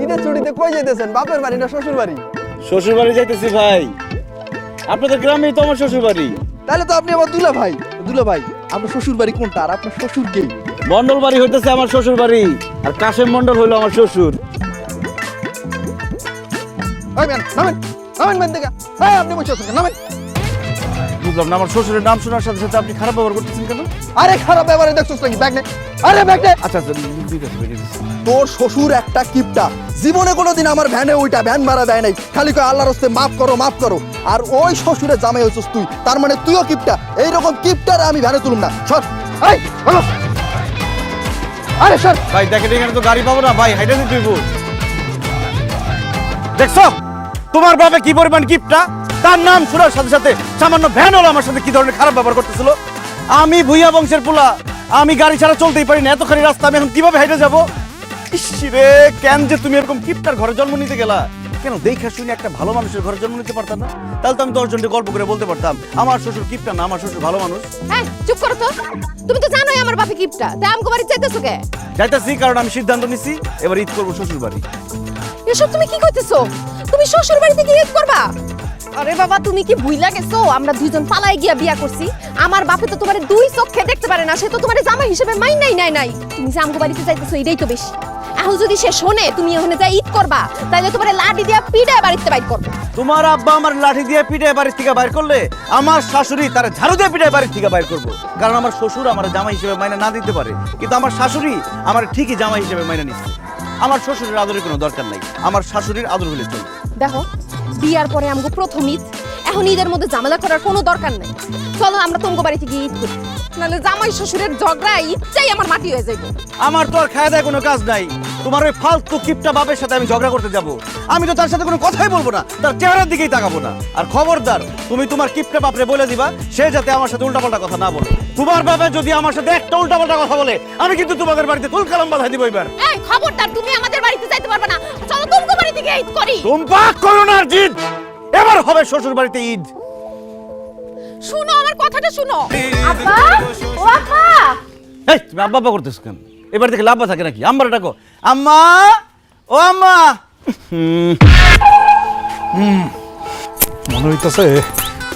ঈদের ছুটিতে কই যাইতেছেন? বাপের বাড়ি না শ্বশুর বাড়ি? শ্বশুর বাড়ি যাইতেছি ভাই। আপনাদের গ্রামেই তো আমার শ্বশুর বাড়ি। তাহলে তো আপনি আমার দুলা ভাই। দুলা ভাই, আপনার শ্বশুর বাড়ি কোনটা আর আপনার শ্বশুর কে? মন্ডল বাড়ি হইতেছে আমার শ্বশুর বাড়ি, আর কাশেম মন্ডল হইলো আমার শ্বশুর। ওই ম্যান, নামেন নামেন ম্যান থেকে। এই আপনি বসে আছেন, নামেন। বুঝলাম না, আমার শ্বশুরের নাম শোনার সাথে সাথে আপনি খারাপ ব্যবহার করতেছেন কেন? আরে খারাপ ব্যাপারে দেখছস নাকি? ব্যাগ নে। আরে ব্যাগ নে। আচ্ছা আচ্ছা, দিতেছি। তোর শ্বশুর একটা কিপটা, জীবনে কোনোদিন আমার ভ্যানে ওইটা ভ্যান ভাড়া দেয় নাই, খালি কয় আল্লাহর হস্তে মাফ করো মাফ করো। আর ওই শ্বশুরের জামাই হইছস তুই, তার মানে তুইও কিপটা। এইরকম কিপটারে আমি ভ্যানে তুলুম না। সর। এই বলো। আরে সর। ভাই দেখেন এখানে তো গাড়ি পাবো না ভাই, হাইটা দিতে হইব। দেখছো তোমার বাবা কি পরিমাণ কিপটা? তার নাম শোনার সাথে সাথে সামান্য ভ্যান হলো আমার সাথে কি ধরনের খারাপ ব্যবহার করতেছিল। আমি ভুইয়া বংশের পোলা, আমি গাড়ি ছাড়া চলতেই পারি না। এতখানি রাস্তা আমি এখন কিভাবে হাইটে যাবো? ইসরে, কেন যে তুমি এরকম কিপটার ঘরে জন্ম নিতে গেলা? কেন দেখা শুনে একটা ভালো মানুষের ঘরে জন্ম নিতে পারতাম না? তাহলে তো আমি 10 জনকে গল্প করে বলতে পারতাম আমার শ্বশুর কিপটা না, আমার শ্বশুর ভালো মানুষ। হ্যাঁ, চুপ করো তো। তুমি তো জানোই আমার বাপে কিপটা, তাই আমগো বাড়ি চাইতেছো কে? যাইতাছি কারণ আমি সিদ্ধান্ত নিছি এবার ঈদ করবো শ্বশুর বাড়ি। এসব তুমি কি কইতেছো? তুমি শ্বশুর বাড়িতে গিয়ে ঈদ করবা? আরে বাবা, তুমি কি ভুইলা গেছো আমরা দুইজন পালাই গিয়া বিয়া করছি? আমার বাপে তো তোমারে দুই চোখে দেখতে পারে না, সে তো তোমারে জামাই হিসেবে নাই। তুমি যে আমগো বাড়িতে চাইতেছো এটাই তো বেশি। এখন যদি সে শোনে তুমি ওখানে যাই ঈদ করবা, তাইলে তোমারে লাঠি দিয়া পিটায় বাড়িতে বাইর করবে। তোমার আব্বা আমার লাঠি দিয়ে পিটায় বাড়ির থেকে বাইর করলে আমার শাশুড়ি তার ঝাড়ু দিয়ে পিটায় বাড়ির থেকে বাইর করবো। কারণ আমার শ্বশুর আমার জামাই হিসেবে মাইনা না দিতে পারে, কিন্তু আমার শাশুড়ি আমার ঠিকই জামাই হিসেবে মাইনা নিচ্ছে। আমার শ্বশুরের আদরের কোনো দরকার নাই, আমার শাশুড়ির আদর হলে চলবে। দেখো, বিয়ার পরে আমগো প্রথম ঈদ, এখন ঈদের মধ্যে ঝামেলা করার কোনো দরকার নেই। চলো আমরা তোমাগো বাড়িতে গিয়ে ঈদ করি, নাহলে জামাই শ্বশুরের ঝগড়া ইচ্ছাই আমার মাটি হয়ে যাইব। আমার তো আর খায় দেয় কোনো কাজ নাই। তোমার ওই ফালতু কিপটা বাপের সাথে আমি ঝগড়া করতে যাব? আমি তো তার সাথে কোনো কথাই বলবো না, তার চেহারার দিকেই তাকাবো না। আর খবরদার তুমি তোমার কিপটা বাপরে বলে দিবা সে যাতে আমার সাথে উল্টাপাল্টা কথা না বলে। তোমার বাবা যদি আমার সাথে একটা উল্টাপাল্টা কথা বলে আমি কিন্তু তোমাদের বাড়িতে তুলকালাম বাঁধাই দিব এবার। এই খবরদার, তুমি আমাদের বাড়িতে যাইতে পারবে না। চলো তোমাগো বাড়িতে গিয়ে ঈদ করি। তোমরা করো না জিদ, এবার হবে শ্বশুর বাড়িতে ঈদ। শুনো আমার কথাটা শুনো। আব্বা, ও আব্বা। এই তুমি আব্বা আব্বা করতেছ কেন? এবার থেকে লাব্বা থাকে নাকি? আম্মারে ডাকো। আম্মা, ও আম্মা। মনে হইতেছে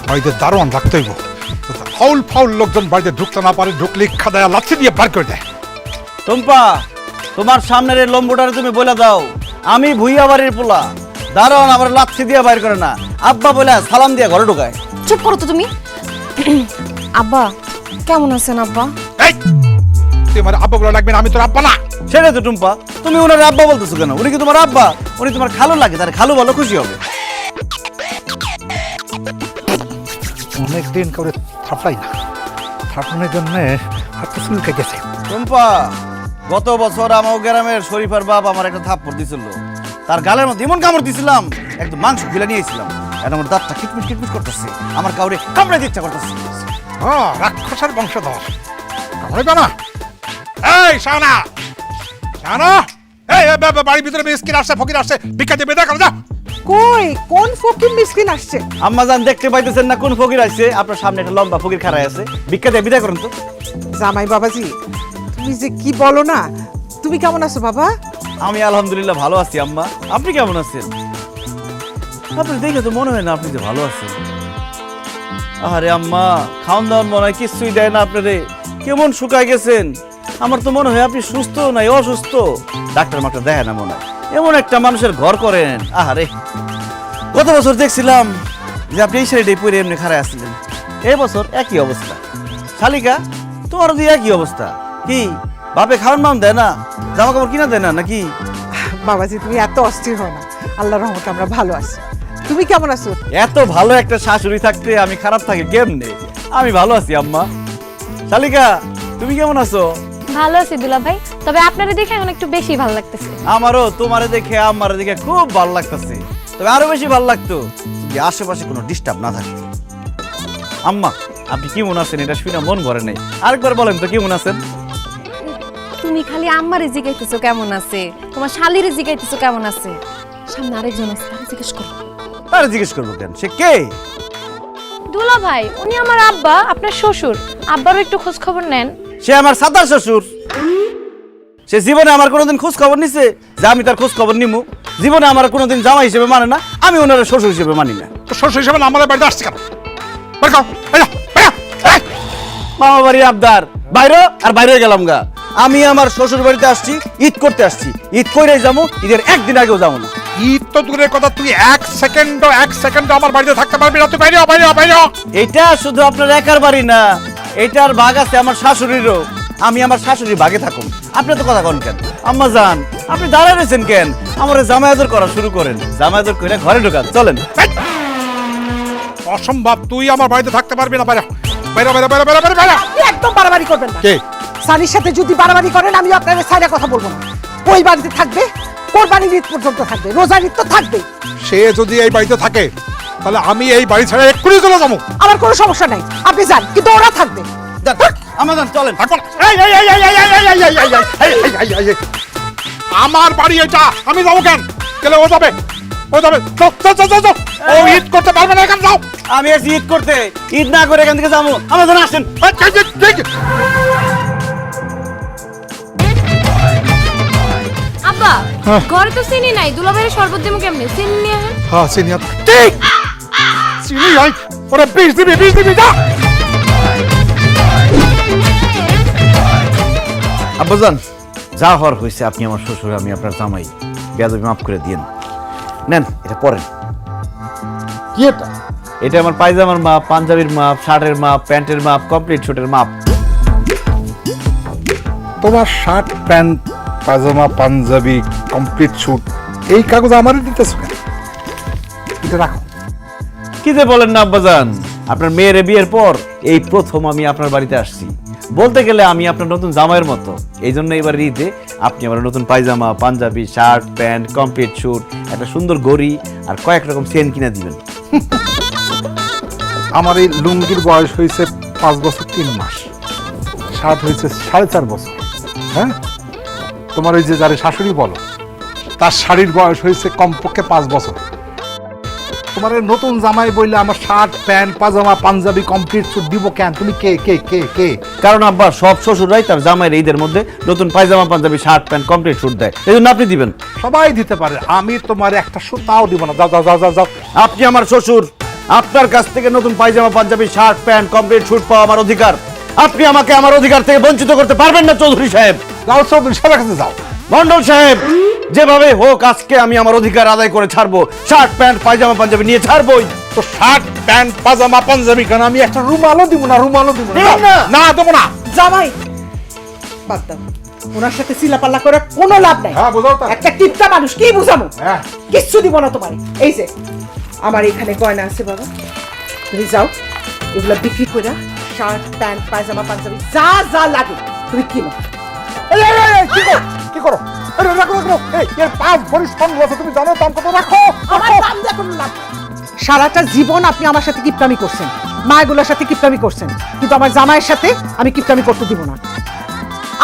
বাড়িতে দারোয়ান রাখতে হইব। ফাউল ফাউল লোকজন বাড়িতে ঢুকতে না পারে, ঢুকলে খাদায়া লাথি দিয়ে বার করে দেয়। টম্পা, তোমার সামনের এই লম্বুটারে তুমি বলে দাও আমি ভুইয়া বাড়ির পোলা, দারোয়ান আবার লাথি দিয়ে বাইর করে না, আব্বা বলে সালাম দিয়ে ঘরে ঢোকায়। চুপ করো তো তুমি। আব্বা কেমন আছেন? আব্বা, এই তুই আমার আব্বা বলা লাগবে না, আমি তোর আব্বা না। সেটাই তো টুম্পা, তুমি ওনার আব্বা বলতেছো কেন? উনি কি তোমার আব্বা? উনি তোমার খালু লাগে, তার খালু বলো খুশি হবে। অনেকদিন করে থাপলাই না, থাপনের জন্য হাত চুলকে গেছে। টুম্পা, গত বছর আমার গ্রামের শরীফার বাপ আমার একটা থাপ্পড় দিছিল, তার গালের মধ্যে এমন কামড় দিছিলাম একদম মাংস খুলে নিয়েছিলাম। এখন আমার দাঁতটা কিটমিট কিটমিট করতেছে, আমার কাউরে কামড়ে দিতে ইচ্ছা করতেছে। হ্যাঁ, রাক্ষসের বংশধর কামড়ে না। এই শানা শানা, এই বাড়ির ভিতরে মিসকিন আসছে, ফকির আসছে, ভিক্ষা দিয়ে বেদা করো যা। কই কোন ফকির মিসকিন আসছে? আম্মা জান দেখতে পাইতেছেন না কোন ফকির আসছে? আপনার সামনে একটা লম্বা ফকির খাড়ায় আছে, ভিক্ষা দিয়ে বিদায় করুন তো। জামাই বাবাজি, তুমি যে কি বলো না। তুমি কেমন আছো বাবা? আমি আলহামদুলিল্লাহ ভালো আছি আম্মা, আপনি কেমন আছেন? আপনি দেখে তো মনে হয় না আপনি যে ভালো আছেন। আরে আম্মা, খাওয়ান দাওয়ান মনে হয় কিছুই দেয় না আপনারে, কেমন শুকায় গেছেন। আমার তো মনে হয় আপনি সুস্থ নাই অসুস্থ, ডাক্তার মাক্তার দেখে না মনে হয়। এমন একটা মানুষের ঘর করেন। আহারে, গত বছর দেখছিলাম যে আপনি এই শাড়িটাই পরে এমনি খাড়ায় আসছিলেন, এই বছর একই অবস্থা। শালিকা, তোমার দিয়ে একই অবস্থা। কি বাপে খাওয়ান মান দেয় না, জামা কাপড় কিনা দেয় না নাকি? বাবাজি তুমি এত অস্থির হও না, আল্লাহর রহমতে আমরা ভালো আছি। তুমি কেমন আছো? এত ভালো একটা শাশুড়ি থাকতে আমি খারাপ থাকি কেমনে? আমি ভালো আছি আম্মা। শালিকা, তুমি কেমন আছো? ভালো আছি দুলা ভাই, তবে আপনারে দেখে এখন একটু বেশি ভালো লাগতেছে। আমারও তোমারে দেখে আমারে দেখে খুব ভালো লাগতেছে, তবে আরো বেশি ভালো লাগতো যদি আশেপাশে কোনো ডিস্টার্ব না থাকতো। আম্মা, আপনি কেমন আছেন এটা শুনে মন ভরে নাই, আরেকবার বলেন তো কেমন আছেন? তুমি খালি আম্মারে জিগাইতেছো কেমন আছে, তোমার শালিরে জিগাইতেছো কেমন আছে। সামনে আরেকজন আছে, তারে জিজ্ঞেস করো। তারে জিজ্ঞেস করবো কেন? সে কে? দুলা ভাই, উনি আমার আব্বা, আপনার শ্বশুর। আব্বারও একটু খোঁজ খবর নেন। সে আমার সাদা শ্বশুর। সে জীবনে আমার কোনোদিন খোঁজ খবর নিছে যে আমি তার খোঁজ খবর নিমু? জীবনে আমার কোনোদিন জামাই হিসেবে মানে না, আমি ওনার শ্বশুর হিসেবে মানি না। তো শ্বশুর হিসেবে আমাদের বাড়িতে আসছে কেন? বের কর, এই যা, এই যা, এই। মামা বাড়ির আবদার, বাইরে আর বাইরে গেলাম গা। আমি আমার শ্বশুর বাড়িতে আসছি, ঈদ করতে আসছি। ঈদ কইরাই যাবো, ঈদের একদিন আগেও যাবো না। ঈদ তো দূরের কথা, তুই এক সেকেন্ড আমার বাড়িতে থাকতে পারবি না। তুই বাইরে হ, বাইরে হ, বাইরে হ। এটা শুধু আপনার একার বাড়ি না, এটার ভাগ আছে আমার শাশুড়িরও। আমি আমার শাশুড়ি ভাগে থাকুন, আপনি তো কথা কন কেন? আম্মা যান, আপনি দাঁড়ায় রয়েছেন কেন? আমার জামাই আদর করা শুরু করেন, জামাই আদর করে ঘরে ঢোকান, চলেন। এই! অসম্ভব, তুই আমার বাড়িতে থাকতে পারবি না। বাইরে হ, বাইরে হ, বাইরে হ, বাইরে হ, বাইরে হ, বাইরে হ। আপনি একদম বাড়াবাড়ি করবেন না। কে? সানির সাথে যদি বাড়াবাড়ি করেন আমি আপনার সাইডে কথা বলবো না। ওই বাড়িতে থাকবে, কোরবানির ঈদ পর্যন্ত থাকবে, রোজার ঈদ তো থাকবে। সে যদি এই বাড়িতে থাকে তাহলে আমি এই বাড়ি ছেড়ে এক্ষুনি চলে যাবো। আমার কোনো সমস্যা নাই, আপনি যান, কিন্তু ওরা থাকবে। যান, আম্মা যান, চলেন। থাকবো না। এই, এই, এই, এই, এই, এই, এই, এই, এই, এই, এই, এই, এই, এই। আমার বাড়ি এটা, আমি যাবো কেন? গেলে ও যাবে, ও যাবে। যাও, যাও, যাও, যাও, যাও। ও ঈদ করতে পারবে না, এখানে যাও। আমি আছি ঈদ করতে, ঈদ না করে এখান থেকে যাবো। আমার জন্য আসেন। এই, এই, এই, এই, এই। আব্বা ঘরে তো চিনি নাই, দুলাভাইয়ের শরবত দেবো কেমনে? চিনি নিয়ে আসেন। হ্যাঁ, সিনিয়র ঠিক। চিনি আই, ওরা বিষ দিবি, যা। আব্বাজান, যা হওয়ার হয়েছে, আপনি আমার শ্বশুর, আমি আপনার জামাই, বেয়াদবি মাফ করে দিয়েন। নেন, এটা পরেন। কি এটা? এটা আমার পায়জামার মাপ, পাঞ্জাবির মাপ, শার্টের মাপ, প্যান্টের মাপ, কমপ্লিট শুটের মাপ। তোমার শার্ট, প্যান্ট, পাজামা, পাঞ্জাবি, কমপ্লিট স্যুট, এই কাগজ আমারই দিতেছো কেন? এটা রাখো। কি যে বলেন না আব্বাজান, আপনার মেয়ের বিয়ের পর এই প্রথম আমি আপনার বাড়িতে আসছি। বলতে গেলে আমি আপনার নতুন জামাইয়ের মতো। এই জন্য এবার ঈদে আপনি আমার নতুন পায়জামা, পাঞ্জাবি, শার্ট, প্যান্ট, কমপ্লিট স্যুট, একটা সুন্দর ঘড়ি আর কয়েক রকম চেন কিনা দিবেন। আমার এই লুঙ্গির বয়স হয়েছে 5 বছর 3 মাস, শার্ট হয়েছে 4.5 বছর। হ্যাঁ, তোমার ওই যে যারে শাশুড়ি বলো, তার শাড়ির বয়স হয়েছে কমপক্ষে 5 বছর। তোমার এই নতুন জামাই বললে আমার শার্ট, প্যান্ট, পাজামা, পাঞ্জাবি, কমপ্লিট স্যুট দিব কেন? তুমি কে কে কে কে? কারণ আব্বা, সব শ্বশুররাই তার জামাইয়ের ঈদের মধ্যে নতুন পায়জামা, পাঞ্জাবি, শার্ট, প্যান্ট, কমপ্লিট স্যুট দেয়। এই জন্য আপনি দিবেন। সবাই দিতে পারে, আমি তোমার একটা সুতাও দিব না। যাও যাও যাও যাও যাও। আপনি আমার শ্বশুর, আপনার কাছ থেকে নতুন পায়জামা, পাঞ্জাবি, শার্ট, প্যান্ট, কমপ্লিট স্যুট পাওয়া আমার অধিকার। আপনি আমাকে আমার অধিকার থেকে বঞ্চিত করতে পারবেন না চৌধুরী সাহেব। যাও চৌধুরী সাহেবের কাছে যাও। মন্ডল সাহেব, যেভাবে হোক আজকে আমি আমার অধিকার আদায় করে ছাড়বো। শার্ট, প্যান্ট, পায়জামা, পাঞ্জাবি নিয়ে ছাড়বই। তো শার্ট, প্যান্ট, পাজামা, পাঞ্জাবি কেন? আমি একটা রুমালও দিব না, রুমালও দিব না। দিবেন না? না, দেবো না। জামাই বাদ দাও, ওনার সাথে চিলাপাল্লা করে কোনো লাভ নাই। হ্যাঁ, বোঝাও তা। একটা টিপটা মানুষ, কি বুঝামো? হ্যাঁ। কিচ্ছু দিব না তোমার। এই যে আমার এখানে গয়না আছে বাবা, তুমি যাও এগুলা বিক্রি করে শার্ট, প্যান্ট, পায়জামা, পাঞ্জাবি যা যা লাগে তুমি কিনো। এই, এই, এই, এই, কি করো? কি করো? আরে রাখো রাখো। এই এর 5 ভরি স্বর্ণ আছে, তুমি জানো দাম কত? রাখো। আমার দাম দিয়ে কোনো লাভ নেই। সারাটা জীবন আপনি আমার সাথে কিপটামি করছেন, মায়েগুলোর সাথে কিপটামি করছেন, কিন্তু আমার জামাইয়ের সাথে আমি কিপটামি করতে দিব না।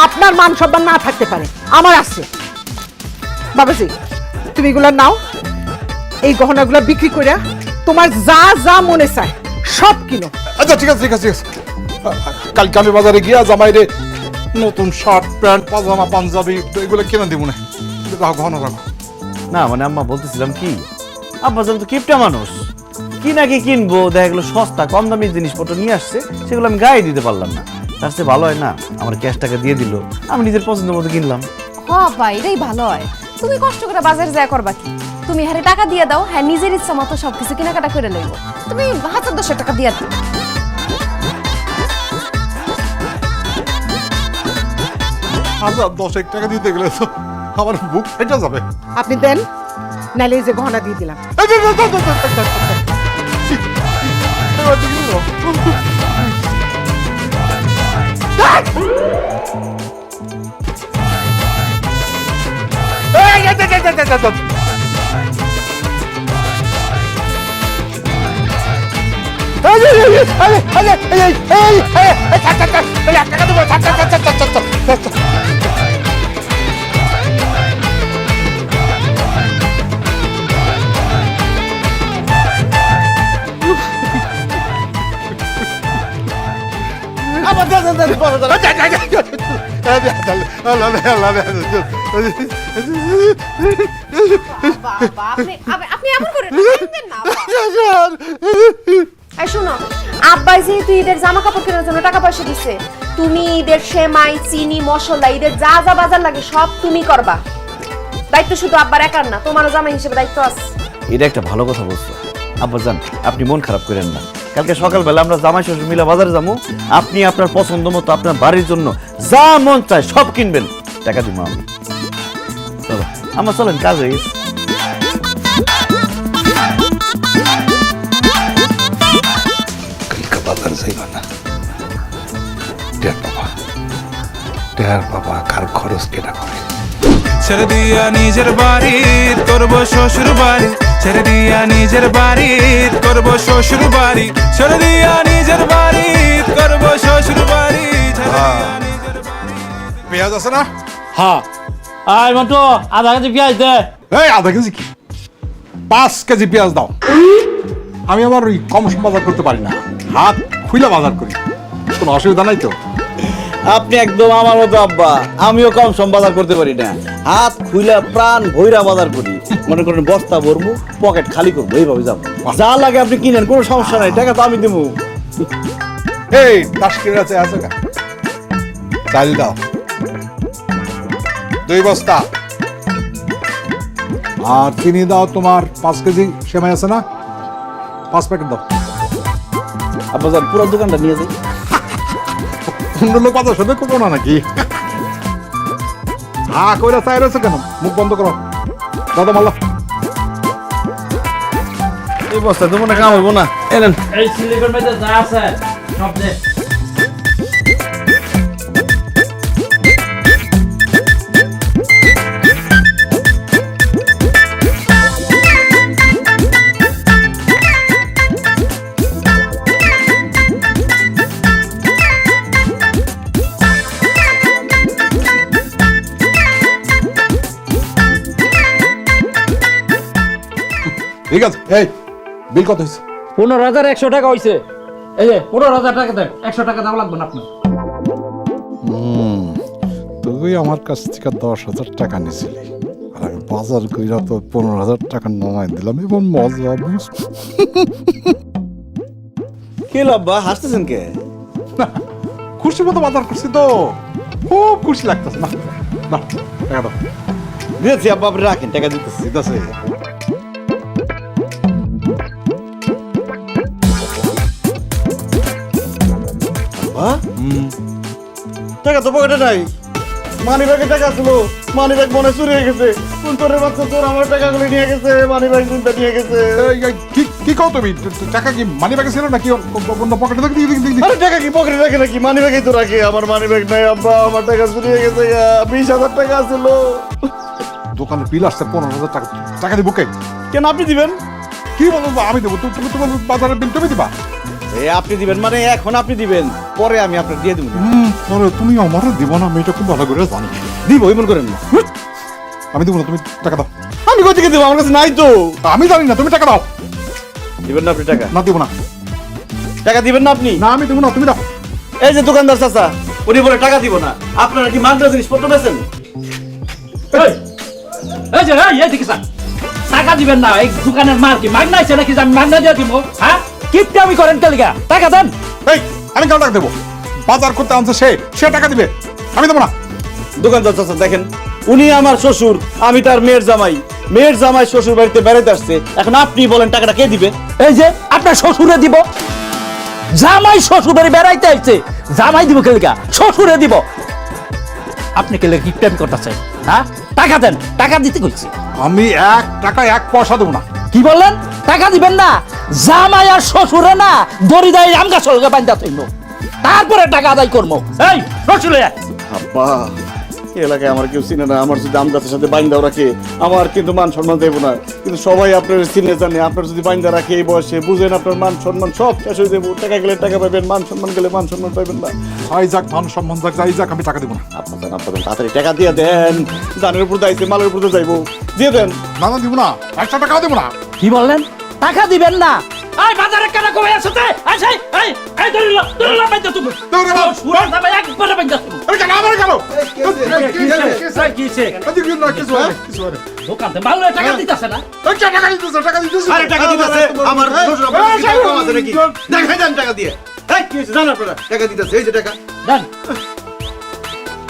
আপনার মান সম্মান না থাকতে পারে, আমার আছে। বাবাজি, তুমি এগুলা নাও, এই গহনাগুলো বিক্রি করে তোমার যা যা মনে চায় সব কিনো। আচ্ছা, ঠিক আছে ঠিক আছে ঠিক আছে। কালকে আমি বাজারে গিয়া জামাইরে নতুন শার্ট, প্যান্ট, পাজামা, পাঞ্জাবি এগুলো কিনে দিব না। রাখো, গহনা রাখো। না মানে আম্মা, বলতেছিলাম কি, আব্বাজান তো কিপটা মানুষ, কি নাকি কিনবো, দেখা গেলো সস্তা কম দামি জিনিসপত্র নিয়ে আসছে, সেগুলো আমি গায়ে দিতে পারলাম না। তার চেয়ে ভালো হয় না, আমার ক্যাশ টাকা দিয়ে দিল, আমি নিজের পছন্দের মতো কিনলাম। হ ভাই, এটাই ভালো হয়। তুমি কষ্ট করে বাজারে যায় করবা কি? তুমি হারে টাকা দিয়ে দাও, হ্যাঁ নিজের ইচ্ছা মতো সবকিছু কেনাকাটা করে লইব। তুমি 1000-1000 টাকা দিয়ে দাও। আচ্ছা, 10 টাকা দিতে গেলে তো আমার বুক ফেটে যাবে। আপনি দেন, নাইলে এই যে গহনা দিয়ে দিলাম। এই, এই, এই, এই, এই, এই, এই, এবার দেখি তো। এই, এই, এই, এই, এই, এই, এই, বাবা আপনি এমন করেন না, দেখবেন না আব্বা। এই শোনো, আব্বাই যেহেতু ঈদের জামা কাপড় কেনার জন্য টাকা পয়সা দিছে, তুমি ঈদের সেমাই চিনি মশলা ঈদের যা যা বাজার লাগে সব তুমি করবা। দায়িত্ব শুধু আব্বার একার না, তোমারও জামাই হিসেবে দায়িত্ব আছে। এটা একটা ভালো কথা বলছো আব্বা জান, আপনি মন খারাপ করেন না। কালকে সকালবেলা আমরা জামাই শ্বশুর মিলে বাজারে যাবো, আপনি আপনার পছন্দ মতো আপনার বাড়ির জন্য যা মন চায় সব কিনবেন, টাকা দিব আমি। চলো আমার চলেন, কাজ হয়ে গেছে। বাজার যাইবা না, টের বাবা কার খরচ কেটা করে। ছেড়ে দিয়া নিজের বাড়ি করবো শ্বশুর বাড়ি, ছেড়ে দিয়া নিজের বাড়ি করবো শ্বশুর বাড়ি, ছেড়ে দিয়া নিজের বাড়ি করবো শ্বশুর বাড়ি, ছেড়ে দিয়া নিজের বাড়ি। পেঁয়াজ আছে না? হ্যাঁ আয় মন্টু, আধা কেজি পেঁয়াজ দে। এই আধা কেজি কি, 5 কেজি পেঁয়াজ দাও। আমি আবার ওই কম সম বাজার করতে পারি না, হাত খুইলা বাজার করি, কোনো অসুবিধা নাই তো? আপনি একদম আমার মতো আব্বা, আমিও কম সম বাজার করতে পারি না, হাত খুইলা প্রাণ ভৈরা বাজার করি। মনে করেন বস্তা ভরবো, পকেট খালি করবো, এইভাবে যাবো। যা লাগে আপনি কিনেন, কোনো সমস্যা নাই, টাকা তো আমি দেবো। এই তাস্কির আছে গা, চাল দাও 2 বস্তা, আর চিনি দাও তোমার 5 কেজি, সেমাই আছে না 5 প্যাকেট দাও। আব্বা যান পুরো দোকানটা নিয়ে যাই। অন্য লোক বাজার সাথে করবো না নাকি? হ্যাঁ কইরা চাই রয়েছে কেন, মুখ বন্ধ করো, দাদা মাল্লা। এই বস্তা দেবো না, কাম হইব না, এনেন। এই সিলিকন মেয়েদের যা আছে সব দে। ঠিক আছে, এই বিল কত হয়েছে? 15,100 টাকা হইছে। এই যে 15,000 টাকা দেন, 100 টাকা দাম লাগবে না আপনার। তুই আমার কাছ থেকে 10,000 টাকা নিয়েছিলি, আর আমি বাজার কইরা তো 15,000 টাকা নামাই দিলাম, এবং মজা বুঝ। কে আব্বা হাসতেছেন কে? খুশি মতো বাজার করছি তো, খুব খুশি লাগতেছে। না না, টাকা দাও। দিয়েছি আব্বা, আপনি রাখেন, টাকা দিতেছি। দিতেছে টাকা তো পকেটে নাই, মানি ব্যাগে টাকা ছিল, মানি ব্যাগ মনে চুরি হয়ে গেছে। কোন তোর বাচ্চা তোর আমার টাকাগুলো নিয়ে গেছে, মানি ব্যাগ চিন্তা নিয়ে গেছে। কি কও তুমি? টাকা কি মানি ব্যাগে ছিল নাকি অন্য পকেটে? আরে টাকা কি পকেটে রাখে নাকি, মানি ব্যাগেই তো রাখে। আমার মানি ব্যাগ নাই আব্বা, আমার টাকা চুরি হয়ে গেছে। 20,000 টাকা ছিল। দোকানে বিল আসছে 15,000 টাকা, টাকা দিব কে? কেন আপনি দিবেন? কি বলো, আমি দেবো? তুমি তোমার বাজারের বিল তুমি দিবা? আপনি দিবেন মানে এখন আপনি দিবেন, পরে আমি আপনার দিয়ে দেবো। তুমি আমার দিব না, আমি এটা খুব ভালো করে জানি। দিব এমন করেন না। আমি দিব না, তুমি টাকা দাও। আমি কোথা থেকে দেবো, আমার কাছে নাই তো। আমি জানি না, তুমি টাকা দাও। দিবেন না আপনি টাকা? না দিব না। টাকা দিবেন না আপনি? না আমি দিব না, তুমি দাও। এই যে দোকানদার চাচা, উনি বলে টাকা দিব না। আপনারা কি মাগনা জিনিসপত্র বেচেন? এই যে এই দিকে স্যার, টাকা দিবেন না। এই দোকানের মাল কি মাগনা আছে নাকি যে আমি মাগনা দিয়ে দিব? হ্যাঁ কিপটা আমি করেন কেলিগা? টাকা দেন। এই আমি কেন টাকা দেবো? বাজার করতে আনছে সে টাকা দিবে, আমি দেবো না। দোকানদার চাচা দেখেন, উনি আমার শ্বশুর, আমি তার মেয়ের জামাই। মেয়ের জামাই শ্বশুর বাড়িতে বেড়াতে আসছে, এখন আপনি বলেন টাকাটা কে দিবে? এই যে আপনার শ্বশুরে দিব। জামাই শ্বশুর বাড়ি বেড়াইতে আসছে, জামাই দিব কেলিগা? শ্বশুরে দিব। আপনি কেলে কিপটা আমি করতেছেন? হ্যাঁ টাকা দেন, টাকা দিতে কইছি। আমি 1 টাকা 1 পয়সা দেবো না। কি বললেন? টাকা দিবেন না? জামাই আর শ্বশুরে না দড়ি দেয় আম গাছ বান্ধা থইব, তারপরে টাকা আদায় করবো। এই শ্বশুরে আব্বা, এলাকায় আমার কেউ চিনে না, আমার যদি আম গাছের সাথে বাইন্দাও রাখে আমার কিন্তু মান সম্মান দেবো না। কিন্তু সবাই আপনার চিনে জানে, আপনার যদি বাইন্দা রাখে এই বয়সে, বুঝেন আপনার মান সম্মান সব শেষ হয়ে দেবো। টাকা গেলে টাকা পাবেন, মান সম্মান গেলে মান সম্মান পাবেন না। যাই যাক, মান সম্মান যাক, যাই যাক, আমি টাকা দেবো না। আপনার তাড়াতাড়ি টাকা দিয়ে দেন, ধানের উপর দাইছে, মালের উপর যাইবো, দিয়ে দেন। না না দিব না, 100 টাকাও দেবো না। কি বললেন? টাকা দিবেন না? আই বাজারে কেন কমে আসতে আই সেই এই দরিলা বাইতে তুমি দৌড়ে বাপ। সুরা যাবে একবারে বাইতে তুমি এই কেন আমার কেন কিছে কিছু হয় দোকানতে মাল টাকা দিতাছে না এই কে টাকা দিতেছে আরে টাকা দিতেছে আমার শ্বশুর আব্বা কি টাকা কম আছে নাকি দেখাই দেন টাকা দিয়ে এই কি হইছে জানো আপনারা টাকা দিতেছে এই যে টাকা দেন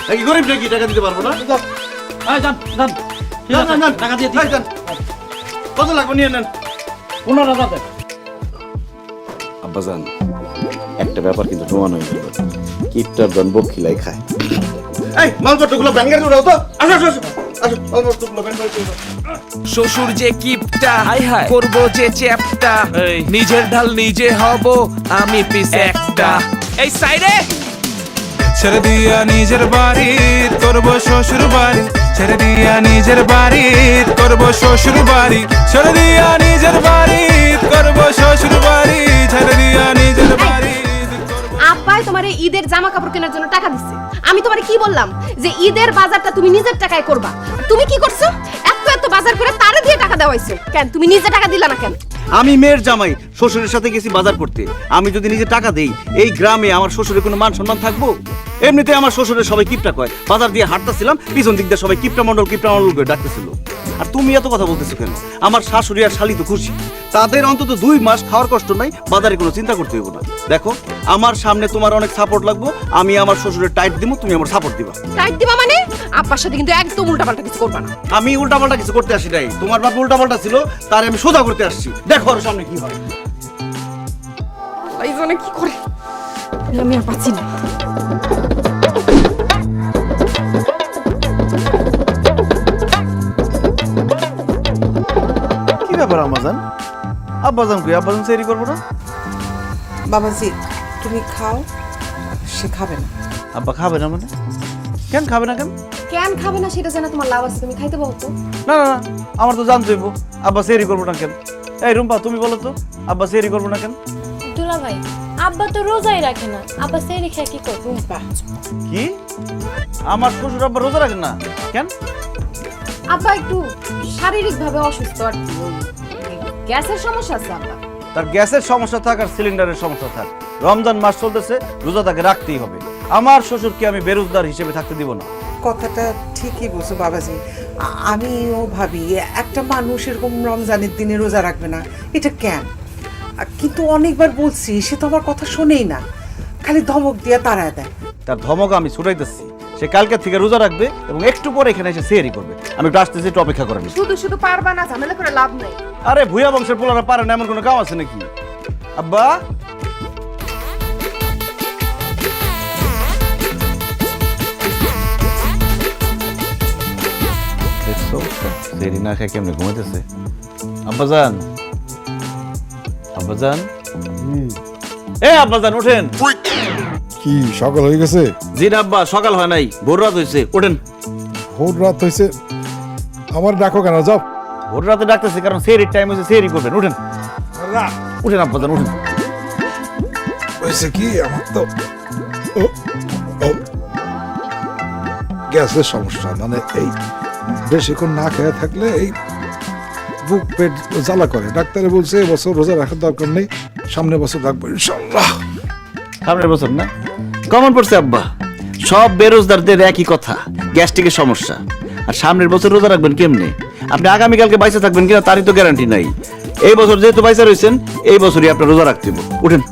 নাকি গরিব নাকি টাকা দিতে পারবো না আই যান যান ঠিক আছে টাকা দিয়ে দিই দেন কত লাগবে নিয়ে নেন 15,000 দেন আব্বাজান একটা ব্যাপার কিন্তু প্রমাণ হয়ে গেল কিপটার দন বকিলাই খায় এই মালপত্রগুলো ব্যান গাড়ি উঠাও তো আসো আসো আসো আসো মালপত্রগুলো ব্যান গাড়ি উঠাও শ্বশুর যে কিপটা হাই হাই করবো যে চ্যাপটা নিজের ঢাল নিজে হব আমি পিস একটা এই সাইডে ছেড়ে দিয়া নিজের বাড়ি করবো শ্বশুর বাড়ি ছেড়ে দিয়া নিজের বাড়ি করবো শ্বশুর বাড়ি ছেড়ে দিয়া নিজের বাড়ি করবো শ্বশুর বাড়ি ছেড়ে দিয়া নিজের বাড়ি আব্বাই তোমার এই ঈদের জামা কাপড় কেনার জন্য টাকা দিচ্ছে আমি তোমারে কি বললাম যে ঈদের বাজারটা তুমি নিজের টাকায় করবা আর তুমি কি করছো এত বাজার করে তারে দিয়ে টাকা দেওয়াইছো কেন তুমি নিজে টাকা দিলা না কেন আমি মেয়ের জামাই শ্বশুরের সাথে গেছি বাজার করতে আমি যদি নিজে টাকা দেই এই গ্রামে আমার শ্বশুরের কোনো মান সম্মান থাকবো এমনিতে আমার শ্বশুরের সবাই কিপটা কয় বাজার দিয়ে হাঁটতেছিলাম পিছন দিক দিয়ে সবাই কিপটা মন্ডল করে ডাকতেছিল আর তুমি এত কথা বলতেছো কেন আমার শাশুড়ি আর শালি তো খুশি তাদের অন্তত 2 মাস খাওয়ার কষ্ট নাই বাজারে কোনো চিন্তা করতে হইব না দেখো আমার সামনে তোমার অনেক সাপোর্ট লাগবে আমি আমার শ্বশুরের টাইট দিব তুমি আমার সাপোর্ট দিবা টাইট দিবা মানে আব্বার সাথে কিন্তু একদম উল্টাপাল্টা কিছু করবা না আমি উল্টাপাল্টা কিছু করতে আসি নাই তোমার বাপ উল্টাপাল্টা ছিল তার আমি সোজা করতে আসছি দেখো ওর সামনে কি হয় এই জন্য কি করে আমি আর পাচ্ছি না কি ব্যাপার আমাজান আব্বাজান কই আব্বাজান সেরি করবো না বাবাজি তুমি খাও সে খাবে না আব্বা খাবে না মানে কেন খাবে না কেন কেন খাবে না সেটা জানা তোমার লাভ আছে তুমি খাইতে পারো তো না না না আমার তো জানতে হইব আব্বা সেরি করবো না কেন এই রুম্পা তুমি বলো তো আব্বা সেরি করবো না কেন দুলা ভাই আব্বা তো রোজাই রাখে না আব্বা সেই রেখে কি করবো কি আমার শ্বশুর আব্বা রোজা রাখেন না কেন আব্বা একটু শারীরিক ভাবে অসুস্থ আর কি গ্যাসের সমস্যা আছে আব্বা তার গ্যাসের সমস্যা থাক আর সিলিন্ডারের সমস্যা থাক রমজান মাস চলতেছে রোজা তাকে রাখতেই হবে আমার শ্বশুরকে আমি বেরোজগার হিসেবে থাকতে দিব না কথাটা ঠিকই বলছো বাবাজি আমিও ভাবি একটা মানুষ এরকম রমজানের দিনে রোজা রাখবে না এটা কেন কিন্তু অনেকবার বলছি সে তো আমার কথা শোনেই না খালি ধমক দিয়ে তাড়ায় দেয় তার ধমক আমি ছুটাইতেছি সে কালকে থেকে রোজা রাখবে এবং একটু পরে এখানে এসে সেহরি করবে আমি একটু আসতেছি একটু অপেক্ষা করে নিই শুধু শুধু পারবা না ঝামেলা করে লাভ নেই আরে ভুয়া বংশের পোলারা পারে না এমন কোনো কাম আছে নাকি আব্বা দেখছো সেহরি না খেয়ে কেমনে ঘুমাইতেছে আব্বাজান আব্বাজান এ আব্বাজান ওঠেন কি সকাল হয়ে গেছে জি না আব্বা সকাল হয় নাই ভোর রাত হয়েছে ওঠেন ভোর রাত হয়েছে আমার ডাকো কেন যাও ভোর রাতে ডাকতেছে কারণ সেহরির টাইম হয়েছে সেহরি করবেন উঠেন উঠেন আব্বাজান উঠেন হয়েছে কি আমার তো গ্যাসের সমস্যা মানে এই বেশিক্ষণ না খেয়ে থাকলে এই বুক পেট জ্বালা করে ডাক্তারে বলছে এবছর রোজা রাখার দরকার নেই সামনে বছর রাখবো ইনশাল্লাহ সামনের বছর না কমন পড়ছে আব্বা সব বেরোজগারদের একই কথা গ্যাস্ট্রিকের সমস্যা আর সামনের বছর রোজা রাখবেন কেমনে আপনি আগামীকালকে বাইসে থাকবেন কিনা তারই তো গ্যারান্টি নাই এই বছর যেহেতু বাইসা রয়েছেন এই বছরই আপনার রোজা রাখতে হবে উঠেন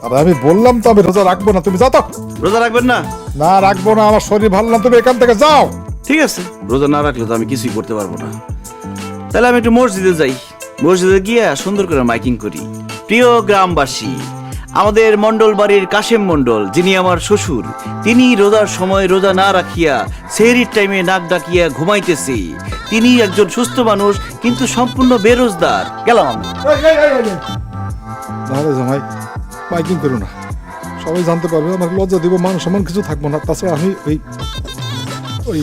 আর আমি বললাম তো আমি রোজা রাখবো না তুমি যাও তো রোজা রাখবেন না না রাখবো না আমার শরীর ভালো না তুমি এখান থেকে যাও ঠিক আছে রোজা না রাখলে তো আমি কিছুই করতে পারবো না তাহলে আমি একটু মসজিদে যাই মসজিদে গিয়ে সুন্দর করে মাইকিং করি প্রিয় গ্রামবাসী আমাদের মন্ডল বাড়ির কাশেম মন্ডল যিনি আমার শ্বশুর তিনি রোজার সময় রোজা না রাখিয়া সেহরির টাইমে নাক ডাকিয়া ঘুমাইতেছে তিনি একজন সুস্থ মানুষ কিন্তু সম্পূর্ণ বেরোজগার গেলাম আমি নাহলে জামাই মাইকিং করো না সবাই জানতে পারবে আমার লজ্জা দিব মান সম্মান কিছু থাকবো না তাছাড়া আমি ওই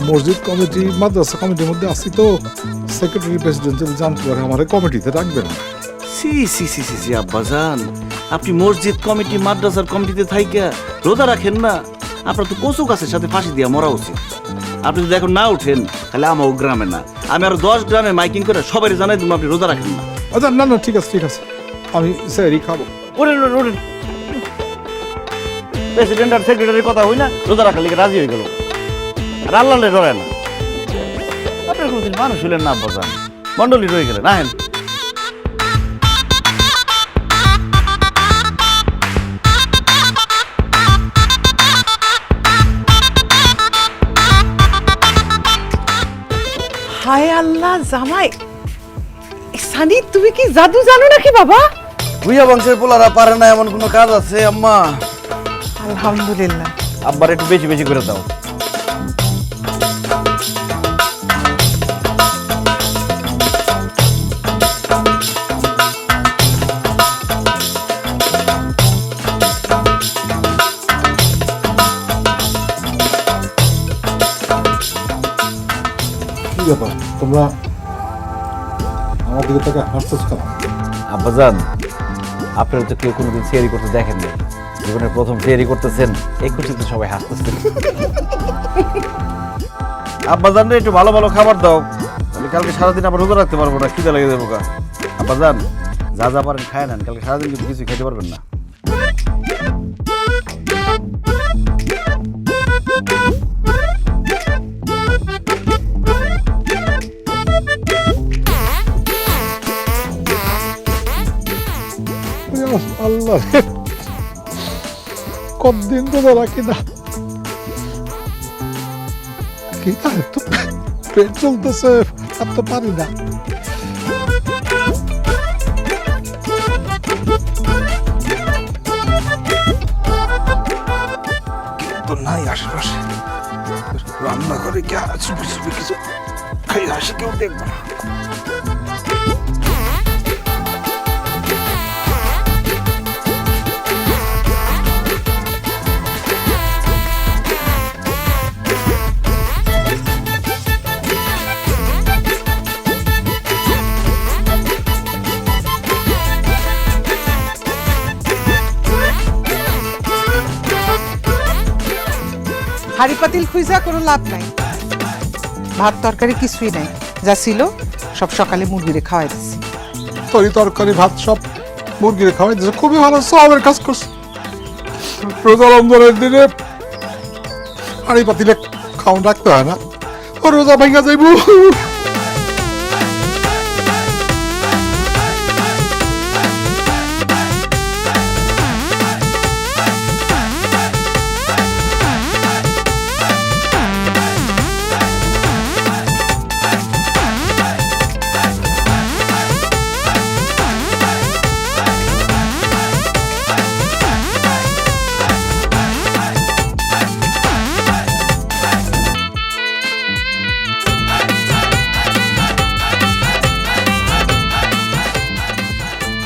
মসজিদ কমিটি মাদ্রাসা কমিটির মধ্যে আসি তো সেক্রেটারি প্রেসিডেন্ট যদি জানতে পারে আমার কমিটিতে রাখবে না সি সি সি সি সি আব্বাজান আপনি মসজিদ কমিটি মাদ্রাসার কমিটিতে থাইকা রোজা রাখেন না আপনার তো কচু গাছের সাথে ফাঁসি দিয়া মরা উচিত আপনি যদি এখন না উঠেন তাহলে আমার গ্রামে না আমি আরো 10 গ্রামে মাইকিং করে সবাই জানাই দিব আপনি রোজা রাখেন না আচ্ছা না না ঠিক আছে আমি স্যারই খাবো। ওরেন ওরেন ওরেন প্রেসিডেন্ট আর সেক্রেটারির কথা হই না রোজা রাখার লিগে রাজি হয়ে গেল আর আল্লাহ ডরে না। আপনার কোনোদিন মানুষ হইলেন না আব্বাজান, মন্ডলী রয়ে গেলেন। আহেন হায় আল্লাহ জামাই, সানি তুমি কি জাদু জানো নাকি বাবা? ভুইয়া বংশের পোলারা পারে না এমন কোনো কাজ আছে আম্মা? আলহামদুলিল্লাহ। আব্বার একটু বেশি বেশি করে দাও। কি ব্যাপার তোমরা আমার দিকে তাকে হাসতেছ কেন? আব্বাজান আপনারা তো কেউ কোনোদিন সিয়ারি করতে দেখেন না, জীবনের প্রথম সিয়ারি করতেছেন, এই খুশিতে সবাই হাসতেছেন। আব্বাজান একটু ভালো ভালো খাবার দাও, আমি কালকে সারাদিন আবার রোজা রাখতে পারবো না, খিদে লেগে যাবো গা। আব্বাজান যা যা পারেন খায় নেন, কালকে সারাদিন কিন্তু কিছু খেতে পারবেন না। আল্লাহ কতদিন তো রাখি না, কি তো পেট চলতেছে, আর তো পারি না। তো নাই আশেপাশে, রান্না করে কি চুপি চুপি কিছু খাই আসি, কেউ দেখবো না। হাড়ি পাতিল খুঁজা কোনো লাভ নাই, ভাত তরকারি কিছুই নাই, যা ছিল সব সকালে মুরগিরে খাওয়াই দিচ্ছি। তরি তরকারি ভাত সব মুরগিরে খাওয়াই দিয়েছে, খুবই ভালো সবের কাজ করছে। রোজা রমজানের দিনে হাঁড়ি পাতিলে খাওয়ান রাখতে হয় না, ও রোজা ভাঙা যাইব।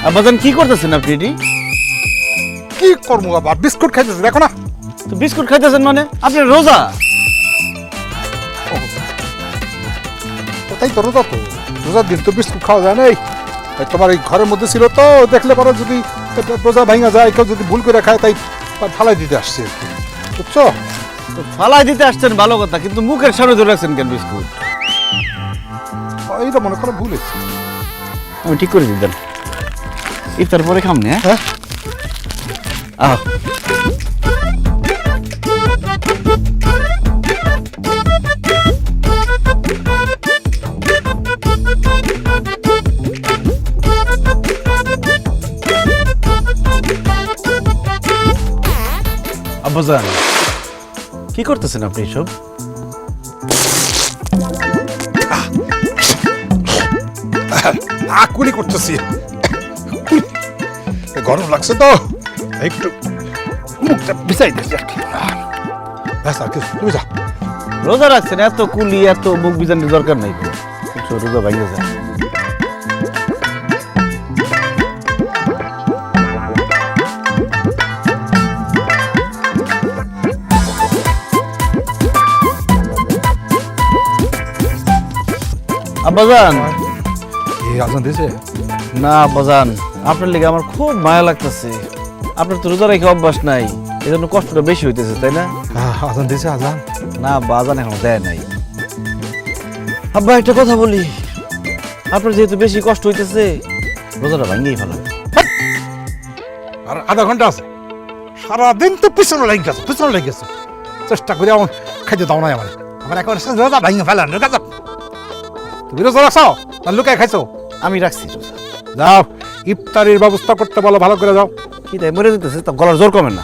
আব্বাজান কি করতেছেন আপনি? এটি কি করবো আবার? বিস্কুট খাইতেছে, দেখো না। তো বিস্কুট খাইতেছেন মানে আপনি রোজা? তাই তো রোজা, তো রোজার দিন তো বিস্কুট খাওয়া যায় না। তোমার এই ঘরের মধ্যে ছিল তো, দেখলে পরে যদি রোজা ভাঙা যায়, কেউ যদি ভুল করে খায়, তাই ফালাই দিতে আসছে আর কি, বুঝছো? ফালাই দিতে আসছেন ভালো কথা, কিন্তু মুখের সামনে ধরে রাখছেন কেন বিস্কুট? এইটা মনে করো ভুল হয়েছে। আমি ঠিক করে দিতেন, ইফতার পরে খামনি। হ্যাঁ আহ আব্বাজান কি করতেছেন আপনি সব? আকুলি করতেছি, গরম লাগছে তো একটু মুখটা বিছাই দিয়েছি আর কি। ব্যাস আর কিছু, তুমি যা। রোজা রাখছেন, এত কুলি এত মুখ বিজানোর দরকার নাই তো, কিছু রোজা ভাঙিয়ে যায়। আব্বাজান এই আজান দিয়েছে না? আব্বাজান আপনার লেগে আমার খুব মায়া লাগতেছে, আপনার তো রোজা রেখে অভ্যাস নাই, এই জন্য কষ্টটা বেশি হইতেছে, তাই না? আজান দিয়েছে, আজান না আব্বা, আজান এখনো দেয় নাই। আব্বা একটা কথা বলি, আপনার যেহেতু বেশি কষ্ট হইতেছে, রোজাটা ভাঙিয়েই ফেলান। আধা ঘন্টা আছে। সারাদিন তো পিছনে লেগে গেছে চেষ্টা করে আমার খাইতে দাও নাই আমার এখন রোজা ভাঙে ফেলান রোজা। তুমি রোজা রাখছো না লুকায় খাইছো? আমি রাখছি রোজা। যাও ইফতারির ব্যবস্থা করতে বলো, ভালো করে যাও। কি তাই মরে যেতেছে তো গলার জোর কমে না।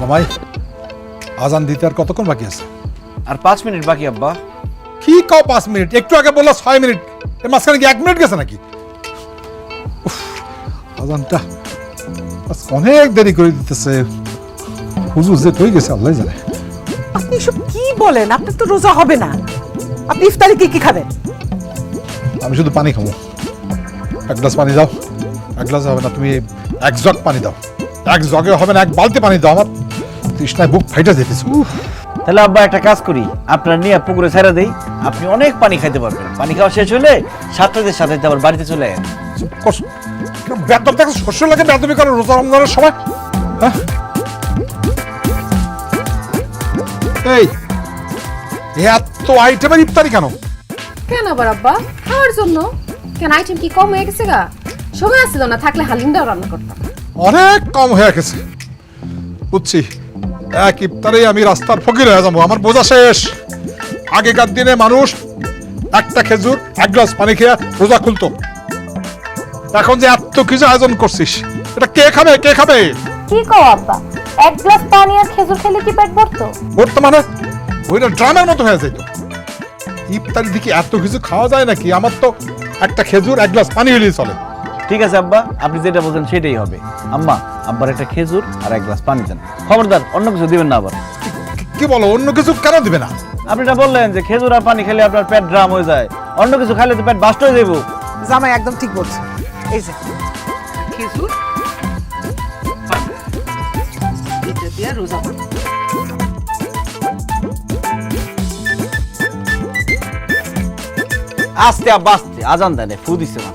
মামাই আজান দিতে আর কতক্ষণ বাকি আছে? আর 5 মিনিট বাকি আব্বা। কি কও 5 মিনিট? একটু আগে বললো 6 মিনিট, এর মাঝখানে কি 1 মিনিট গেছে নাকি? উফ, আজানটা আজকে অনেক দেরি করে দিতেছে। হুজুর যে কই গেছে আল্লাহ জানে। আপনি এসব কি বলেন? আপনার তো রোজা হবে না। আপনি ইফতারে কি কি খাবেন? আমি শুধু পানি খাবো। 1 গ্লাস পানি দাও। 1 গ্লাস হবে না, তুমি 1 জগ পানি দাও। 1 জগে হবে না, 1 বালতি পানি দাও। আমার তৃষ্ণায় বুক ফাইটা যেতেছে। তাহলে আব্বা একটা কাজ করি, আপনার নিয়ে পুকুরে ছেড়ে দেই, আপনি অনেক পানি খাইতে পারবেন। পানি খাওয়া শেষ হলে 7টার সাথে আবার বাড়িতে চলে আসেন। বেতন দেখো, শস্য লাগে বেতনই করো রোজা রমজানের সময়। হ্যাঁ এই এত আইটেমের ইফতারি কেন? কেন আবার আব্বা? খাওয়ার জন্য। কেন আইটেম কি কম হয়ে গেছে গা? সময় আসছিল না, থাকলে হালিমটাও রান্না করতাম। অনেক কম হয়ে গেছে বুঝছি। এক ইফতারেই আমি রাস্তার ফকির হয়ে যাবো, আমার বোঝা শেষ। আগেকার দিনে মানুষ একটা খেজুর 1 গ্লাস পানি খেয়ে রোজা খুলতো। এখন যে এত কিছু আয়োজন করছিস, এটা কে খাবে? কে খাবে? কি কও আব্বা? 1 গ্লাস পানি আর খেজুর খেলে কি পেট ভরতো? বর্তমানে ওইটা ড্রামের মতো হয়ে যেত। ইফতারি দিকে এত কিছু খাওয়া যায় নাকি? আমার তো একটা খেজুর 1 গ্লাস পানি হলেই চলে। ঠিক আছে আব্বা, আপনি যেটা বলছেন সেটাই হবে। আম্মা, আব্বার একটা খেজুর আর 1 গ্লাস পানি দেন। খবরদার অন্য কিছু দিবেন না আবার। কি বলো? অন্য কিছু কেন দিবে না? আপনি এটা বললেন যে খেজুর আর পানি খেলে আপনার পেট ড্রাম হয়ে যায়, অন্য কিছু খাইলে তো পেট বাস্ট হয়ে যাবো। জামাই একদম ঠিক বলছে। এই যে খেজুর এটা দিয়ে রোজা ভাঙো। আস্তে আব্বা আস্তে, আজান দেন, ফু দিছে না।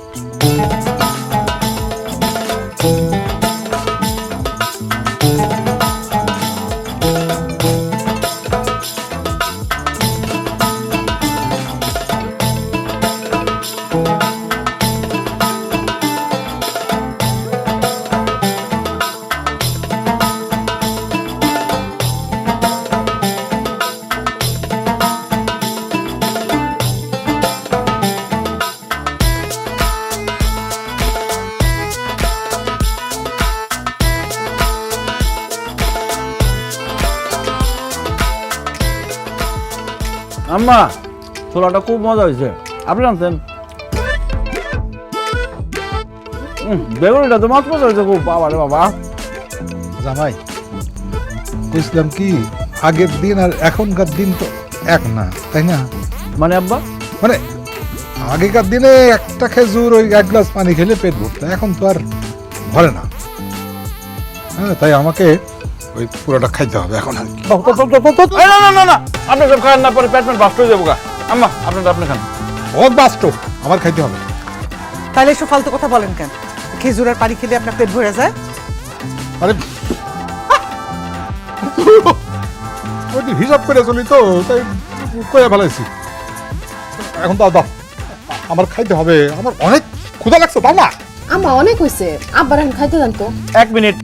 আম্মা, ছোলাটা খুব মজা হয়েছে, আপনি জানতেন? বেগুনিটা তো মাছ মজা হয়েছে খুব। বাবা রে বাবা। জামাই বুঝলাম কি, আগের দিন আর এখনকার দিন তো এক না, তাই না? মানে আব্বা? মানে আগেকার দিনে একটা খেজুর ওই 1 গ্লাস পানি খেলে পেট ভরতো, এখন তো আর ভরে না। হ্যাঁ, তাই আমাকে ওই পুরোটা খাইতে হবে এখন। আর কি এই না না না না, আপনি সব খান না, পরে পেট বাস্ট হয়ে যাবো গা। আম্মা, আপনারটা আপনি খান। হোক বাস্ট, আমার খাইতে হবে। তাহলে এসব ফালতু কথা বলেন কেন? খেজুর আর পানি খেলে আপনার পেট ভরে যায়। আরে ওই যে হিসাব করে চলি তো, তাই কয়ে ফেলাইছি। এখন দাও দাও, আমার খাইতে হবে, আমার অনেক ক্ষুধা লাগছে। দাও না। আম্মা অনেক হইছে, আব্বার এখন খাইতে দেন তো। 1 মিনিট,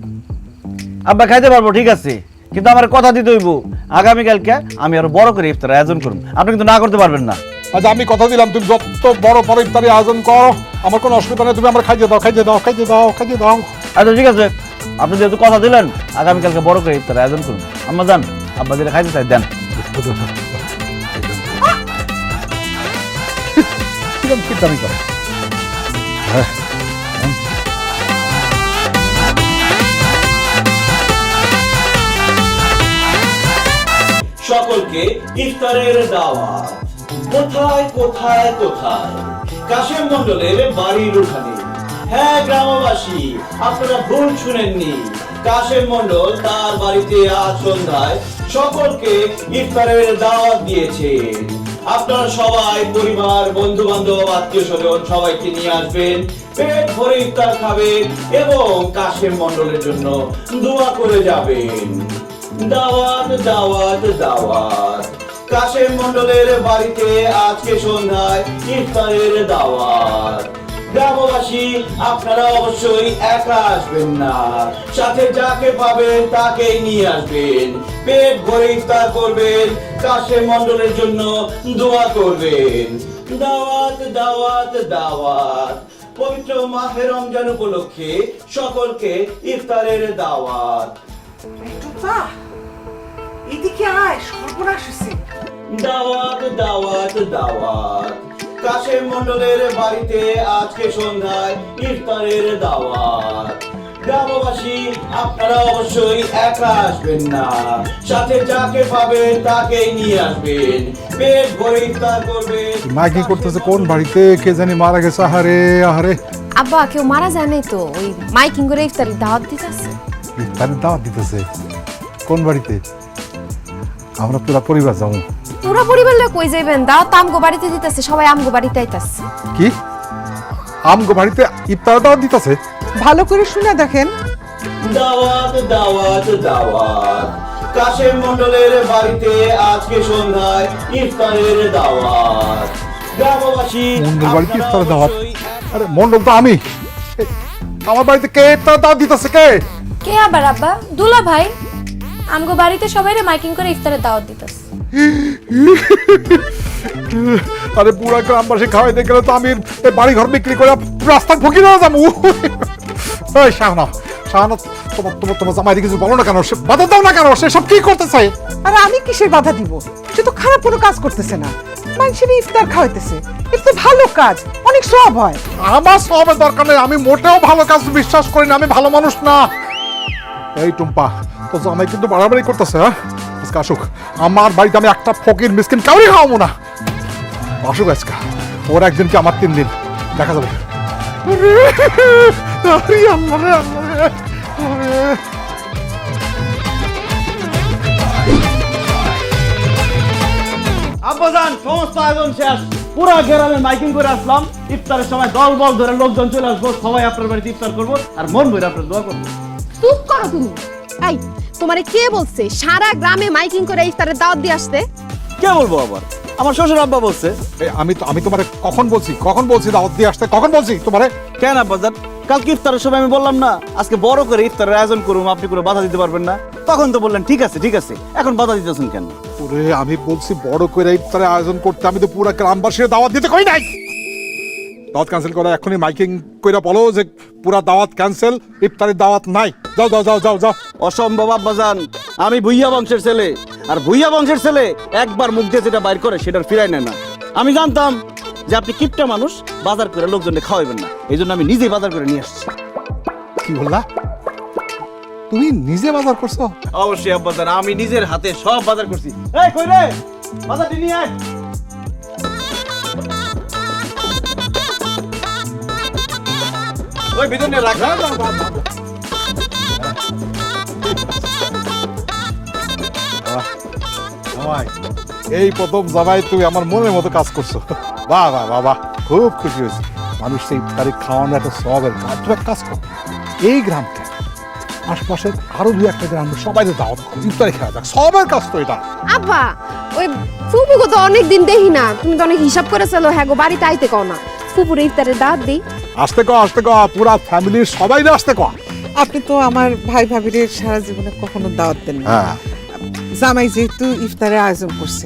আব্বা খাইতে পারবো ঠিক আছে, কিন্তু আমার কথা দিতে হইব আগামীকালকে আমি আরো বড় করে ইফতার আয়োজন করব। আপনি কিন্তু না করতে পারবেন না। আচ্ছা, আমি কথা দিলাম, তুমি যত বড় বড় ইফতারি আয়োজন করো, আমার কোনো অসুবিধা নেই। তুমি আমার খাইতে দাও, খাইতে দাও, খাইতে দাও, খাইতে দাও। আচ্ছা ঠিক আছে, আপনি যেহেতু কথা দিলেন আগামীকালকে বড় করে ইফতার আয়োজন করুন। আম্মা যান, আব্বা যেটা খাইতে চাই দেন। কিরকম করে? হ্যাঁ, সকলকে ইফতারের দাওয়াত। কোথায় কোথায় কোথায়? কাশেম মণ্ডলের বাড়ির উঠানে। হ্যাঁ গ্রামবাসী, আপনারা ভুল শুনেননি। কাশেম মণ্ডল তার বাড়িতে আজ সন্ধ্যায় সকলকে ইফতারের দাওয়াত দিয়েছেন। আপনারা সবাই পরিবার, বন্ধু বান্ধব, আত্মীয় স্বজন সবাইকে নিয়ে আসবেন, পেট ভরে ইফতার খাবেন এবং কাশেম মণ্ডলের জন্য দোয়া করে যাবেন। দাওয়াত দাওয়াত দাওয়াত। কাশেম মণ্ডলের বাড়িতে আজকে সন্ধ্যায় ইফতারের দাওয়াত। গ্রামবাসী আপনারা অবশ্যই একা আসবেন না, সাথে যাকে পাবেন তাকেই নিয়ে আসবেন। পেট ভরে ইফতার করবেন, কাশেম মণ্ডলের জন্য দোয়া করবেন। দাওয়াত দাওয়াত দাওয়াত। পবিত্র মাহে রমজান উপলক্ষে সকলকে ইফতারের দাওয়াত। এদিকে আয়, সর্বনাশ হয়েছে। দাওয়াত দাওয়াত দাওয়াত। কাশেম মণ্ডলের বাড়িতে আজকে সন্ধ্যায় ইফতারের দাওয়াত। গ্রামবাসী আপনারা অবশ্যই একা আসবেন না, সাথে যাকে পাবেন তাকেই নিয়ে আসবেন। পেট ভরে ইফতার করবেন। মাইকিং করতেছে কোন বাড়িতে কে জানি মারা গেছে। আহারে আহারে, আব্বা কেউ মারা যায় নাই তো, ওই মাইকিং করে ইফতারের দাওয়াত দিতেছে। ইফতারের দাওয়াত দিতেছে কোন বাড়িতে? আমরা পুরো পরিবার যাবো। পুরো পরিবার লোক কই যাইবেন? দাওয়াত আমগো বাড়িতে দিতেছে, সবাই আমগো বাড়িতে আইতাছে। কি আমগো বাড়িতে ইফতার দাওয়াত দিতেছে? ভালো করে শুনে দেখেন। দাওয়াত দাওয়াত দাওয়াত। কাশেম মণ্ডলের বাড়িতে আজকে সন্ধ্যায় ইফতারের দাওয়াত। গ্রামবাসী মণ্ডল বাড়িতে আপনারা ইফতারের দাওয়াত? অবশ্যই আরে মণ্ডল তো আমি। আমার বাড়িতে কে ইফতার দাওয়াত দিতেছে? কে? কে আবার আব্বা? দুলা ভাই আমগো বাড়িতে সবাইরে মাইকিং করে ইফতারের দাওয়াত দিতেছে। আরে পুরা গ্রামবাসী খাওয়াইতে গেলে তো আমি এই বাড়ি ঘর বিক্রি করে রাস্তায় ফকির হয়ে যাবো। এই শাহনা, শাহনা, তোমার জামাই কিছু বলো না কেন? সে বাধা দাও না কেন? সে সব কি করতেছে? আর আমি কিসের বাধা দিব? সে তো খারাপ কোনো কাজ করতেছে না, মানুষের ইফতার খাওয়াইতেছে। এটা তো ভালো কাজ, অনেক সওয়াব হয়। আমার সবের দরকার নেই, আমি মোটেও ভালো কাজ বিশ্বাস করি না, আমি ভালো মানুষ না। এই টুম্পা, তো জামাই কিন্তু বাড়াবাড়ি করতেছে। হ্যাঁ, আজকে আসুক আমার বাড়িতে, আমি একটা ফকির মিসকিন কাউরি খাওয়াবো না। আসুক আজকে, ওর একদিন কি আমার 3 দিন, দেখা যাবে। আরে আল্লাহ রে, আল্লাহ রে, আরে। আব্বাজান সমস্ত আয়োজন শেষ, পুরা গ্রামে মাইকিং করে আসলাম। ইফতারের সময় দল বল ধরে লোকজন চলে আসবো, সবাই আপনার বাড়িতে ইফতার করবো আর মন ভরে আপনার দোয়া করবো। চুপ করো তুমি। এই তোমারে কে বলছে সারা গ্রামে মাইকিং করে ইফতারের দাওয়াত দিয়ে আসতে? কে বলবো আবার? আমার শ্বশুর আব্বা বলছে। এই আমি তোমারে কখন বলছি দাওয়াত দিয়ে আসতে? কখন বলছি তোমারে? কেন আব্বাজান? কালকে ইফতারের সময় আমি বললাম না আজকে বড় করে ইফতারের আয়োজন করুম, আপনি কোনো বাধা দিতে পারবেন না? তখন তো বললেন ঠিক আছে ঠিক আছে, এখন বাধা দিতেছেন কেন? ওরে আমি বলছি বড় করে ইফতারের আয়োজন করতে, আমি তো পুরো গ্রামবাসীর দাওয়াত দিতে কই নাই। দাওয়াত ক্যান্সেল করে এখনই মাইকিং কইরা বলো যে পুরা দাওয়াত ক্যান্সেল, ইফতারের দাওয়াত নাই। যাও যাও যাও যাও যাও। অসম্ভব আব্বাজান, আমি ভুইয়া বংশের ছেলে, আর ভুইয়া বংশের ছেলে একবার মুখ দিয়ে যেটা বাইর করে সেটার ফিরাই নেয় না। আমি জানতাম যে আপনি কিপটা মানুষ, বাজার করে লোকজনকে খাওয়াইবেন না, এই জন্য আমি নিজেই বাজার করে নিয়ে আসছি। কি বললা? তুমি নিজে বাজার করছো? অবশ্যই আব্বাজান, আমি নিজের হাতে সব বাজার করছি। এই কই রে, বাজারটি নিয়ে আয়। ওই ভিতর নিয়ে রাখ। জামাই, এই প্রথম জামাই তুমি আমার মনের মতো কাজ করছো। বাহ বাহ বাহ বাহ, খুব খুশি হয়েছি। মানুষ সেই তারিখ খাওয়ানো একটা সবের কাজ। তুমি এক কাজ করো, এই গ্রামকে আশপাশে আরো 2-1টা গ্রাম সবাই দাওয়াত করো, ইফতারি খাওয়া যাক, সবের কাজ তো এটা। আব্বা ওই ফুপুকে তো অনেক দিন দেখি না, তুমি তো অনেক হিসাব করে চলো। হ্যাঁ গো, বাড়িতে আইতে কও না, ফুপুরে ইফতারের দাওয়াত দিই। আসতে ক পুরা ফ্যামিলির সবাই আসতে ক। আপনি তো আমার ভাই ভাবিরে সারা জীবনে কখনো দাওয়াত দেন না। হ্যাঁ, জামাই যেহেতু ইফতারের আয়োজন করছে,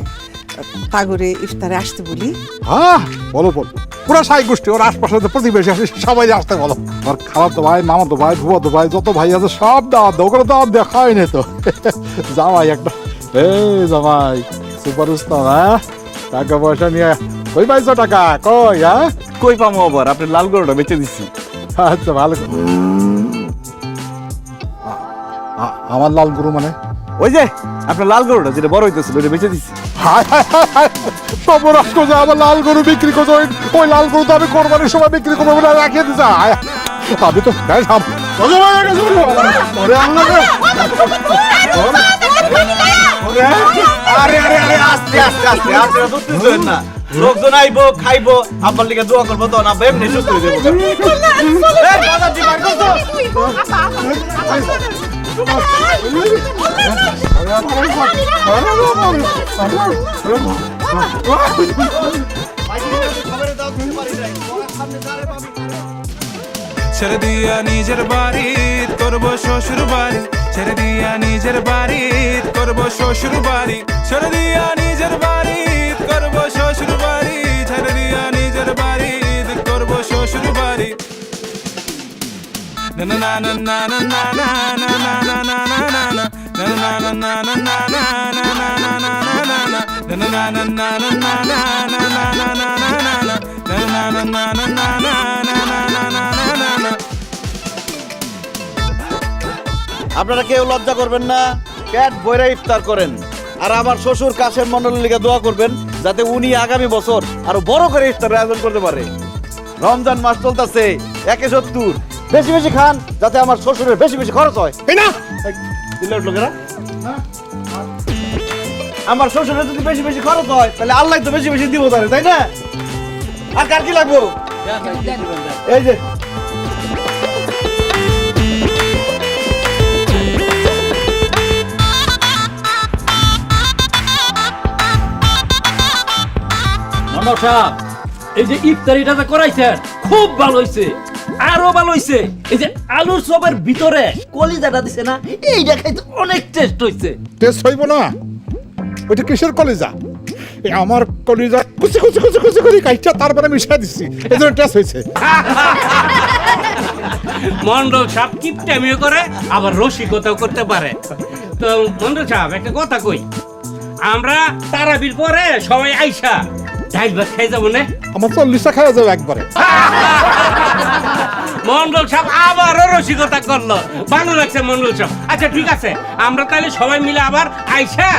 তাগরে ইফতারে আসতে বলি। হ্যাঁ বলো বলো, পুরা সাই গোষ্ঠী, ওর আশপাশে যে প্রতিবেশী আছে সবাই আসতে বলো। ওর খালাতো ভাই, মামাতো ভাই, ফুফাতো ভাই, যত ভাই আছে সব দাওয়াত দাও। ওগুলো দাওয়াত দেওয়া খাওয়াই নি তো। জামাই একটা, এই জামাই সুপার উস্তাদ। হ্যাঁ, টাকা পয়সা নিয়ে কই পাইছো টাকা? কই? হ্যাঁ, কই পামো আবার? আপনি লাল গরুটা বেচে দিচ্ছি। আচ্ছা ভালো। আমার লাল গরু মানে? ওই যে আপনার লাল গরুটা যেটা বড় হইতেছিল ওটা বেচে দিচ্ছি। সর্বনাশ করছে, আমার লাল গরু বিক্রি করছো। ওই লাল গরু তো আমি কোরবানির সময় বিক্রি করবো বলে রাখিয়ে দিচ্ছি। আমি তো লোকজন আইবো খাইবো, আপনার লিগে দোয়া করবো, তো না এমনি সুস্থ হয়ে যাবো। ছেড়ে দিয়া নিজের বাড়ি করব শ্বশুর বাড়ি ছেড়ে দিয়া নিজের বাড়ি করব শ্বশুর বাড়ি ছেড়ে দিয়া নিজের বাড়ি করব শ্বশুর বাড়ি ছেড়ে দিয়া নিজের বাড়ি করব শ্বশুর বাড়ি না না না না না না না না না না না না না না না না না না না আপনারা কেউ লজ্জা করবেন না, পেট বইরা ইফতার করেন। আর আমার শ্বশুর কাশেম মন্ডলের লিগে দোয়া করবেন যাতে উনি আগামী বছর আরো বড় করে ইফতারের আয়োজন করতে পারে। রমজান মাস চলতেছে, 170 বেশি বেশি খান যাতে আমার শ্বশুরের বেশি বেশি খরচ হয়। এই না লোকেরা আমার শ্বশুরের যদি বেশি বেশি খরচ হয় তাহলে আল্লাহ তো বেশি বেশি দিব তারে, তাই না? আর কার কি লাগবো? এই যে মামা সাহেব, এই যে ইফতারিটা যে করাইছেন খুব ভালো হইছে, আরো ভালো হইছে। এই যে আলুর চপের ভিতরে কলিজাটা দিছে না, এইটা খাইতে অনেক টেস্ট হইছে। টেস্ট হইব না? ওইটা কিসের কলিজা? এই আমার কলিজা কুচি কুচি কুচি কুচি করে কাইটা তারপরে মিশাই দিচ্ছি, এই জন্য টেস্ট হয়েছে। মন্ডল সাহেব কিপটামিও করে আবার রসিকতাও করতে পারে। তো মন্ডল সাহেব একটা কথা কই, আমরা তারাবির পরে সবাই আইসা ডাইল ভাত খাই যাবো না? আমার 40টা খাওয়া যাবে একবারে। মন্ডল সাহেব আবারও রসিকতা করলো, ভালো লাগছে মন্ডল সাহেব। আচ্ছা ঠিক আছে, আমরা তাহলে সবাই মিলে আবার আইসা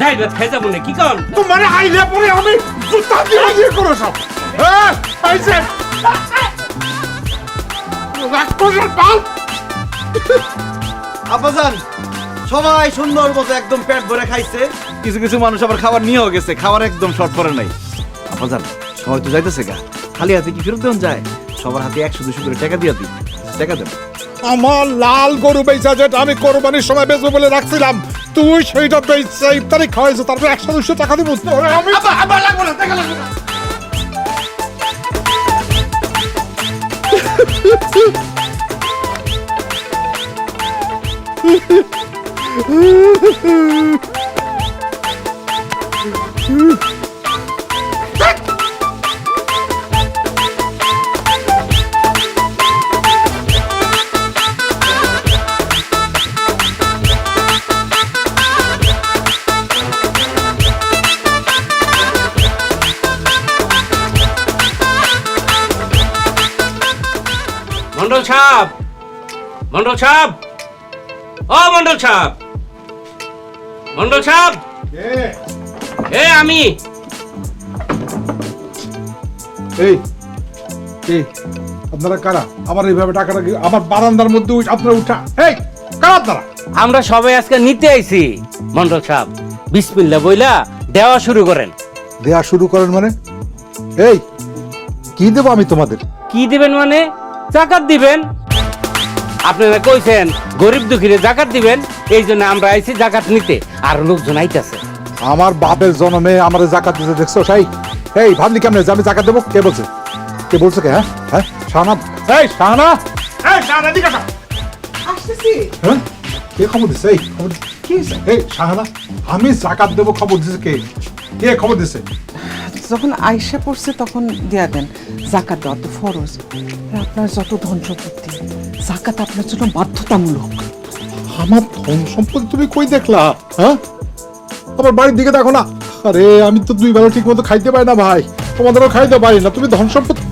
ডাইল ভাত খাই যাবো না, কি কন? তোমার আইলে পরে আমি জুতা দিয়ে দিয়ে করো সব। হ্যাঁ আইছে রাক্ষসের পাল। আব্বাজান সবাই সুন্দর মতো একদম পেট ভরে খাইছে, কিছু কিছু মানুষ আবার খাবার নিয়েও গেছে, খাবার একদম শর্ট পড়ে নাই। আব্বাজান সবাই তো যাইতেছে গা, খালি হাতে কি ফেরত দেন যায়? সবার হাতে 100-200 করে টাকা দিয়ে দিই, টাকা দেন। আমার লাল গরু বেচা যেটা আমি কোরবানির সময় বেচবো বলে রাখছিলাম, তুই সেইটা বেচা ইফতারি খাওয়াইছো, তারপর 100-200 টাকা দিব। আমি আবার লাগবো না, টাকা লাগবে না। মন্ডল সাহেব, মন্ডল সাহেব, ও মন্ডল সাহেব, মন্ডল সাহেব, এ আমি। এই এই আপনারা কারা? আমার এইভাবে টাকাটা আমার বারান্দার মধ্যে আপনারা উঠা, এই কারা আপনারা? আমরা সবাই আজকে নিতে আইছি মন্ডল সাহেব, বিসমিল্লাহ বইলা দেওয়া শুরু করেন। দেয়া শুরু করেন মানে? এই কি দেবো আমি তোমাদের? কি দিবেন মানে? জাকাত দিবেন। আপনারা কইছেন গরিব দুঃখীরে জাকাত দিবেন, এই জন্য আমরা আইছি জাকাত নিতে, আর লোকজন আইতাছে। আমার বাপের জন্মে আমার জাকাত দিতে দেখছো? সেই এই ভাবলি কেমন যে আমি জাকাত দেবো? কে বলছে? কে বলছে? কে? হ্যাঁ হ্যাঁ শাহানা, এই শাহানা, এই সারা দিকে আসো। আসতেছি। হ্যাঁ কে খবর দিছে? এই খবর কি? এই শাহানা, আমি জাকাত দেবো খবর দিছে কে? কে খবর দিছে? যখন আয়সা পড়ছে তখন দেয়া দেন। জাকাত দেওয়া তো ফরজ। আপনার যত ধন সম্পত্তি, জাকাত আপনার জন্য বাধ্যতামূলক। আমার ধন সম্পত্তি তুমি কই দেখলা? হ্যাঁ আমার বাড়ির দিকে দেখো না। আরে আমি তো 2 বেলা ঠিক মতো খাইতে পারি না ভাই, তোমাদেরও খাইতে পারি না, তুমি ধন সম্পত্তি।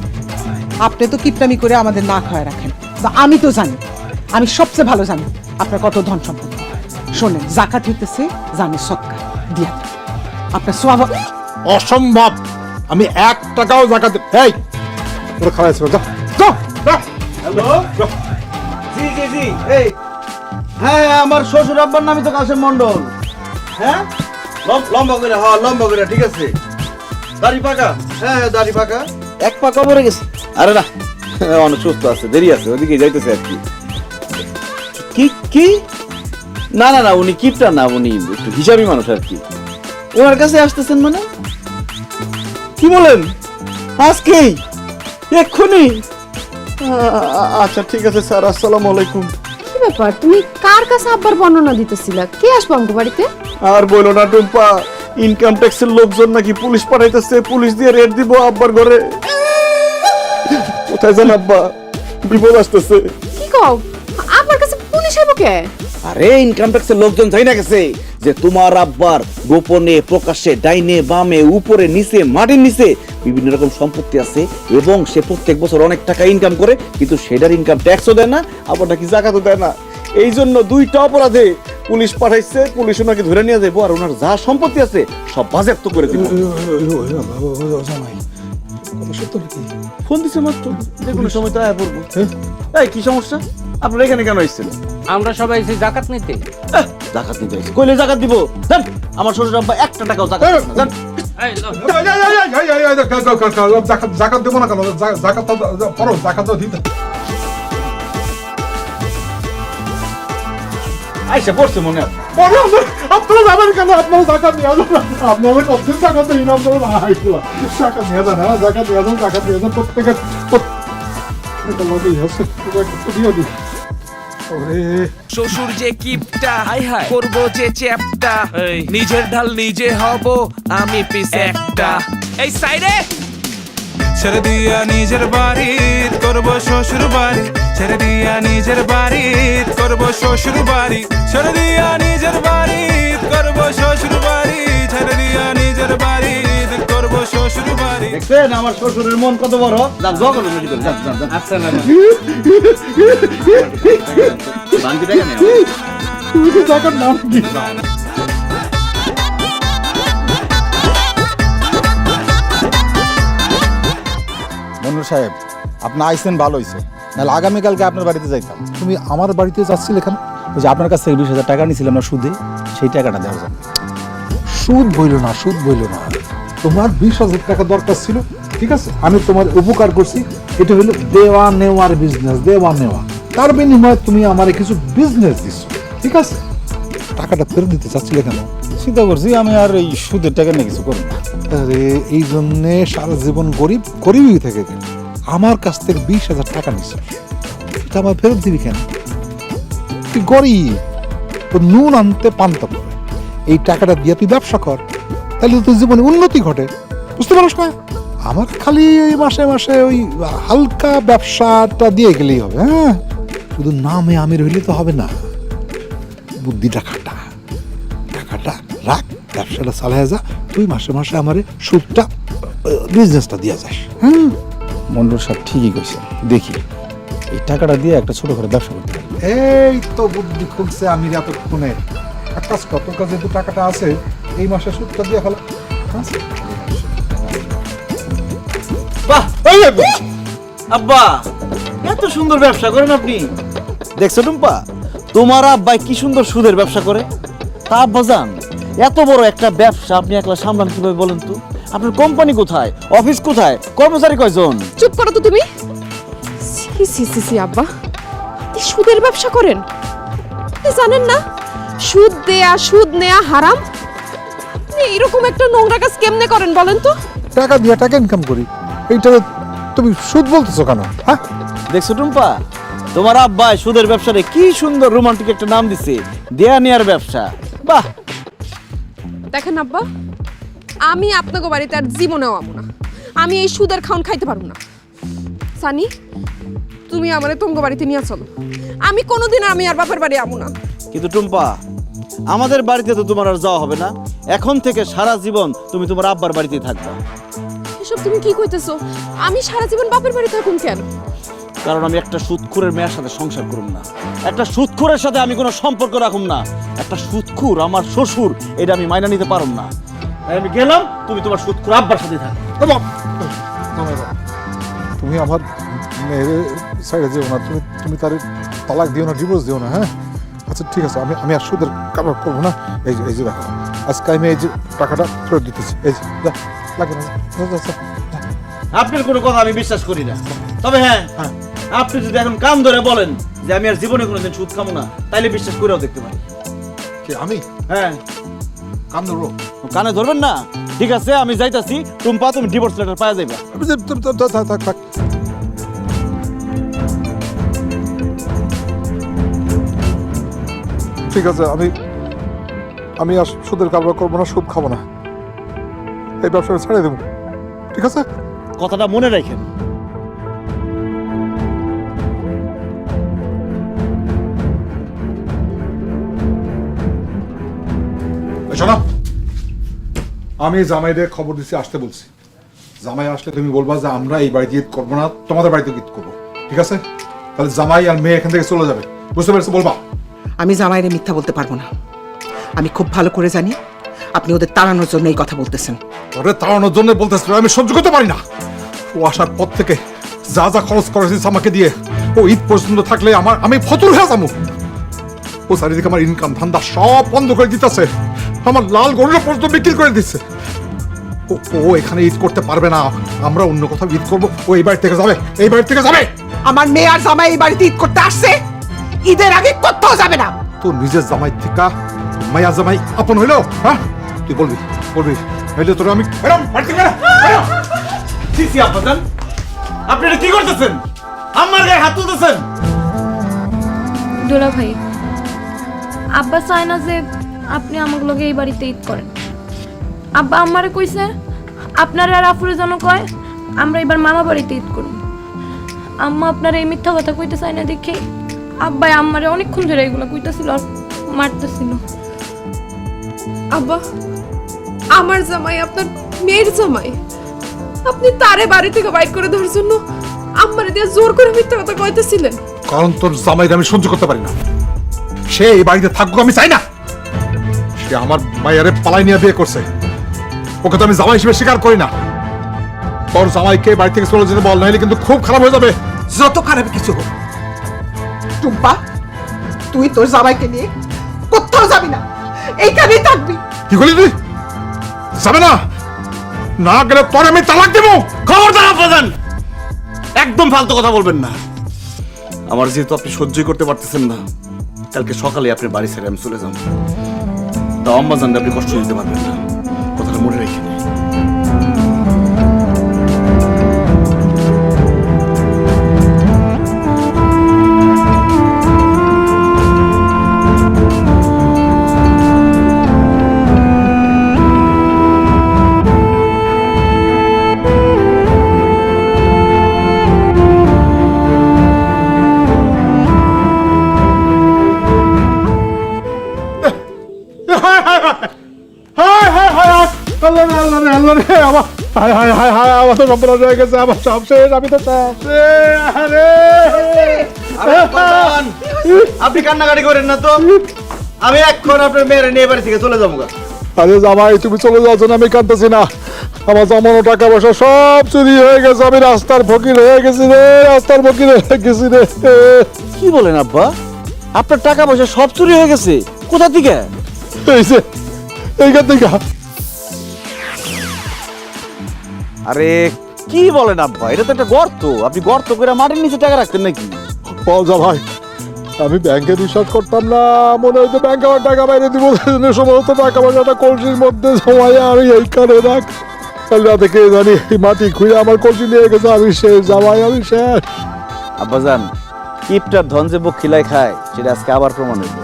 আপনি তো কিপটামি করে আমাদের না খাওয়ায় রাখেন, আমি তো জানি, আমি সবচেয়ে ভালো জানি আপনার কত ধন সম্পত্তি। শোনেন, জাকাত হইতেছে জানি সদকা দিয়া দেন। আপনার সোয়াব অসম্ভব, আমি 1 টাকাও জাকাত এই ওরা খাওয়াইছে। যা যা যা। হ্যালো, জি জি জি, এই হ্যাঁ আমার শ্বশুর আব্বার নামই তো কাশেম মন্ডল। হ্যাঁ লম্বা করে, হ্যাঁ লম্বা করে, ঠিক আছে। দাড়ি পাকা? হ্যাঁ দাড়ি পাকা, 1 পা কবরে গেছে। আরে না, অনেক সুস্থ আছে, দেরি আছে, ওদিকে যাইতেছে আর কি। কি কি না না না, উনি কিপটা না, উনি একটু হিসাবি মানুষ আর কি। ওনার কাছে আসতেছেন মানে? কি বলেন? আজকেই? এক্ষুনি? আচ্ছা ঠিক আছে স্যার, আসসালামু আলাইকুম। কি ব্যাপার, তুমি কার কাছে আব্বার বর্ণনা দিতেছিলা? কে আসবে আমগো বাড়িতে? আর বলো না টুম্পা, ইনকাম ট্যাক্সের লোকজন নাকি পুলিশ পাঠাইতেছে, পুলিশ দিয়ে রেড দিব আব্বার ঘরে। কোথায় যান আব্বা? বিপদ আসতেছে। কি কও, আব্বার কাছে পুলিশ আইবো কে? আরে ইনকাম ট্যাক্সের লোকজন যাই না গেছে যে তোমার আব্বার গোপনে প্রকাশ্যে ডাইনে বামে উপরে নিচে মাটির নিচে বিভিন্ন রকম সম্পত্তি আছে এবং সে প্রত্যেক বছর অনেক টাকা ইনকাম করে, কিন্তু সেটার ইনকাম ট্যাক্সও দেয় না, আবার নাকি জাকাতও দেয় না। এই জন্য দুইটা অপরাধে পুলিশ পাঠাইছে, পুলিশ ওনাকে ধরে নিয়ে যাবো আর ওনার যা সম্পত্তি আছে সব বাজেয়াপ্ত করে দিব। ফোন দিছে মাত্র, যে কোনো সময় তো আয়া পড়বো। এই কি সমস্যা? আপনারা এখানে কেন আসছেন? আমরা সবাই এসে জাকাত নিতে। জাকাত নিতে আসছে? কইলে জাকাত দিব? জান, আমার শ্বশুর আব্বা একটা টাকাও জাকাত দেয় না, জান। এই লও। জাকাত দেবো না কেন? জাকাত ফরজ, জাকাত দিতে। আইসা পড়ছে মনে হয়। আপনারা যাবেন কেন? আপনারা জাকাত নিয়ে আসবেন, আপনারা কতদিন জাকাত দেন? আপনারা জাকাত নিয়ে যান, হ্যাঁ জাকাত নিয়ে যান, জাকাত নিয়ে যান প্রত্যেকের। শ্বশুর যে কিপটা, হাই হাই করবো যে চ্যাপটা, নিজের ঢাল নিজে হব আমি পিস একটা। এই সাইডে ছেড়ে দিয়া নিজের বাড়ি করবো শ্বশুর বাড়ি, ছেড়ে দিয়া নিজের বাড়ি করবো শ্বশুর বাড়ি, ছেড়ে দিয়া নিজের বাড়ি করবো শ্বশুর বাড়ি, ছেড়ে দিয়া নিজের বাড়ি করবো শ্বশুর বাড়ি। দেখছেন আমার শ্বশুরের মন কত বড়? যান দোয়া করুন, যান যান যান। আসসালামু বান্দি টাকা নেই। জাকাত নাম কি? মনুর সাহেব, আপনি আইসেন ভালো হয়েছে, নাহলে আগামীকালকে আপনার বাড়িতে যাইতাম। তুমি আমার বাড়িতে যাচ্ছিলে কেন? ওই যে আপনার কাছ থেকে 20,000 টাকা নিয়েছিলাম না সুদে, সেই টাকাটা দেওয়ার জন্য। সুদ বইল না, সুদ বইল না। তোমার 20,000 টাকা দরকার ছিল, ঠিক আছে, আমি তোমার উপকার করছি। এটা হলো দেওয়া নেওয়ার বিজনেস, দেওয়া নেওয়া। তার বিনিময়ে তুমি আমার কিছু বিজনেস দিচ্ছ, ঠিক আছে। টাকাটা ফেরত দিতে চাচ্ছিলে কেন? চিন্তা করছি আমি আর এই সুদের টাকা নিয়ে কিছু করবো না। আরে এই জন্যে সারা জীবন গরিব গরিবই থেকে গেল। আমার কাছ থেকে 20,000 টাকা নিচ্ছ, এটা আমার ফেরত দিবি কেন? তুই গরিব, তো নুন আনতে পান্তা পড়ে। এই টাকাটা দিয়ে তুই ব্যবসা কর, তাহলে তো তোর জীবনে উন্নতি ঘটে, বুঝতে পারছ না? আমার খালি এই মাসে মাসে ওই হালকা ব্যবসাটা দিয়ে গেলেই হবে। হ্যাঁ, শুধু নামে আমির হইলে তো হবে না, বুদ্ধিটা খাটা, টাকাটা রাখ, ব্যবসাটা চালায় যা, তুই মাসে মাসে আমার সুদটা বিজনেসটা দিয়ে যাস। হ্যাঁ, মন্ডল সাহেব ঠিকই কইছে, দেখি এই টাকাটা দিয়ে একটা ছোট করে ব্যবসা করতে পারি। এই তো বুদ্ধি খুলছে আমি এতক্ষণে। এক কাজ কর, তোর কাছে যে টাকাটা আছে এই মাসে সুদটা দিয়ে ফেলা। বাহ, আব্বা এত সুন্দর ব্যবসা করেন আপনি। দেখছো টুম্পা, তোমার আব্বা কি সুন্দর সুদের ব্যবসা করে। তা আব্বা জান, এত বড় একটা ব্যবসা আপনি একলা সামলান কিভাবে বলেন তো? আপনার কোম্পানি কোথায়, অফিস কোথায়, কর্মচারী কয়জন? চুপ করো তো তুমি। সি সি সি সি আব্বা, আপনি সুদের ব্যবসা করেন? আপনি জানেন না সুদ দেয়া সুদ নেয়া হারাম? আপনি এরকম একটা নোংরা কাজ কেমনে করেন বলেন তো? টাকা দিয়ে টাকা ইনকাম করি, এইটা তুমি সুদ বলতেছো কেন? হ্যাঁ, দেখছো টুম্পা, তোমার আব্বা সুদের ব্যবসারে কি সুন্দর রোমান্টিক একটা নাম দিছে, দেয়া নেয়ার ব্যবসা। বাহ, দেখেন আব্বা, আমি আপনাকে বাড়িতে আর জীবনেও আমো না। আমি এই সুদের খাওন খাইতে পারবো না। সানি, তুমি আমারে তোমাকে বাড়িতে নিয়ে চলো। আমি কোনোদিন আমি আর বাপের বাড়ি আমো না। কিন্তু টুম্পা, আমাদের বাড়িতে তো তোমার আর যাওয়া হবে না। এখন থেকে সারা জীবন তুমি তোমার আব্বার বাড়িতেই থাকবা। এসব তুমি কি কইতেছো? আমি সারা জীবন বাপের বাড়ি থাকুন কেন? কারণ আমি একটা সুদখোরের মেয়ের সাথে সংসার করুম না, একটা সুদখোরের সাথে আমি কোনো সম্পর্ক রাখুম না। একটা সুদখোর আমার শ্বশুর, এটা আমি মাইনা নিতে পারুম না। তাই আমি গেলাম, তুমি তোমার সুদখোর আব্বার সাথে থাকো। তুমি আমার মেয়ের সাইডে যেও না, তুমি তার তালাক দিও না, ডিভোর্স দিও না। হ্যাঁ, আচ্ছা ঠিক আছে, আমি আর সুদের কারবার করবো না। এই যে দেখো, আজকে আমি এই যে টাকাটা ফেরত দিতেছি। এই যে লাগবে না, আপনার কোনো কথা আমি বিশ্বাস করি না। তবে হ্যাঁ, আপনি যদি এখন কান ধরে বলেন যে আমি আর জীবনে কোনোদিন সুদ খাবো না, তাইলে বিশ্বাস করেও দেখতে পারি। কে আমি হ্যাঁ, কান ধরবো? কানে ধরবেন না? ঠিক আছে, আমি যাইতাছি। টুম্পা, তুমি ডিভোর্স লেটার পাওয়া যাইবা। থাক। ঠিক আছে, আমি আর সুদের কারবার করবো না, সুদ খাবো না, এই ব্যবসাটা ছেড়ে দেবো। ঠিক আছে? কথাটা মনে রাখেন। শোনো, আমি জামাইদের খবর দিচ্ছি, আসতে বলছি। জামাই আসলে তুমি বলবা যে আমরা এই বাড়িতে ঈদ করবো না, তোমাদের বাড়িতে ঈদ করবো। ঠিক আছে? তাহলে জামাই আর মেয়ে এখান থেকে চলে যাবে। বুঝতে পেরেছো? বলবা। আমি জামাইরে মিথ্যা বলতে পারবো না। আমি খুব ভালো করে জানি আপনি ওদের তাড়ানোর জন্য এই কথা বলতেছেন। ওরে তাড়ানোর জন্য বলতেছিল, আমি সহ্য করতে পারি না। ও আসার পর থেকে যা যা খরচ করেছিস আমাকে দিয়ে, ও ঈদ পর্যন্ত থাকলে আমি ফতুর হয়ে যাবো। ও চারিদিকে আমার ইনকাম ধান্দা সব বন্ধ করে দিতেছে, আমার লাল গরুটা পর্যন্ত বিক্রি করে দিচ্ছে। ও এখানে ঈদ করতে পারবে না, আমরা অন্য কোথাও ঈদ করবো। ও এই বাড়ি থেকে যাবে, এই বাড়ি থেকে যাবে। আমার মেয়ে আর জামাই এই বাড়িতে ঈদ করতে আসছে, ঈদের আগে কোথাও যাবে না। তোর নিজের জামাই থেকে মায়া জামাই আপন হইলো? হ্যাঁ, তুই বলবি হইলে তোর আমি বাড়ি থেকে সিসি আব্বাজান, আপনি এটা কি করতেছেন? আমার গায়ে হাত তুলতেছেন। দুলা ভাই, আব্বা চায় না যে আপনি আমার লগে এই বাড়িতে ঈদ করেন। আব্বা আমারে কইছে আপনার আর আফুরে যেন কয় আমরা এবার মামা বাড়িতে ঈদ করব। আম্মা আপনার এই মিথ্যা কথা কইতে চায় না দেখে আব্বাই আমারে অনেকক্ষণ ধরে এগুলো কইতাছিল আর মারতেছিল। আব্বা, আমার জামাই আপনার মেয়ের জামাই, আপনি তারে বাড়ি থেকে বাইর করে দেওয়ার জন্য আমারে দিয়ে জোর করে মিথ্যা কথা কইতেছিলেন। কারণ তোর জামাইকে আমি সহ্য করতে পারি না। সে এই বাড়িতে থাকুক, আমি চাই না। সে আমার মায়ের পালাই নিয়ে বিয়ে করছে, ওকে তো আমি জামাই হিসেবে স্বীকার করি না। তোর জামাইকে বাড়ি থেকে চলে যেতে বল, নাহলে কিন্তু খুব খারাপ হয়ে যাবে। যত খারাপ কিছু হোক, টুম্পা, তুই তোর জামাইকে নিয়ে কোথাও যাবি না, এইখানেই থাকবি। কি করলি তুই? যাবে না? না গেলে তোর আমি তালাক দেবো। খবরদার আব্বাজান, একদম ফালতু কথা বলবেন না। আমার যেহেতু আপনি সহ্যই করতে পারতেছেন না, কালকে সকালে আপনি বাড়ি ছেড়ে আমি চলে যাব। তা আম্মাজান আপনি কষ্ট দিতে পারবেন না, কথাটা মনে রেখে নিন। আমার তো সম্পূর্ণ হয়ে গেছে, আমার সব শেষ, আমি তো সব শেষ। আপনি কান্নাকাটি করেন না তো, আমি এখন আপনার মেয়ের নিয়ে বাড়ি থেকে চলে যাবো। আরে জামাই, তুমি চলে যাচ্ছ না, আমি কাঁদতেছি না। আমার জমানো টাকা পয়সা সব চুরি হয়ে গেছে, আমি রাস্তার ফকির হয়ে গেছি রে, রাস্তার ফকির হয়ে গেছি রে। কি বলেন আব্বা? আপনার টাকা পয়সা সব চুরি হয়ে গেছে? কোথা থেকে? এই যে এইখান থেকে। আরে কি বলেন আব্বা, এটা তো একটা গর্ত। আপনি গর্ত করে মাটির নিচে টাকা রাখতেন নাকি? ভাই, আমি ব্যাংকে বিশ্বাস করতাম না, মনে হয়তো ব্যাংক আমার টাকা বাইরে দিব, সমস্ত টাকা পয়সাটা কলসির মধ্যে জমাইয়া আমি এইখানে রাখ। রাতে কে জানি মাটি খুঁড়ে আমার কলসি নিয়ে গেছে, আমি শেষ জামাই, আমি শেষ। আব্বাজান, কিপটার ধন যে বুক খিলায় খায় সেটা আজকে আবার প্রমাণ হইল।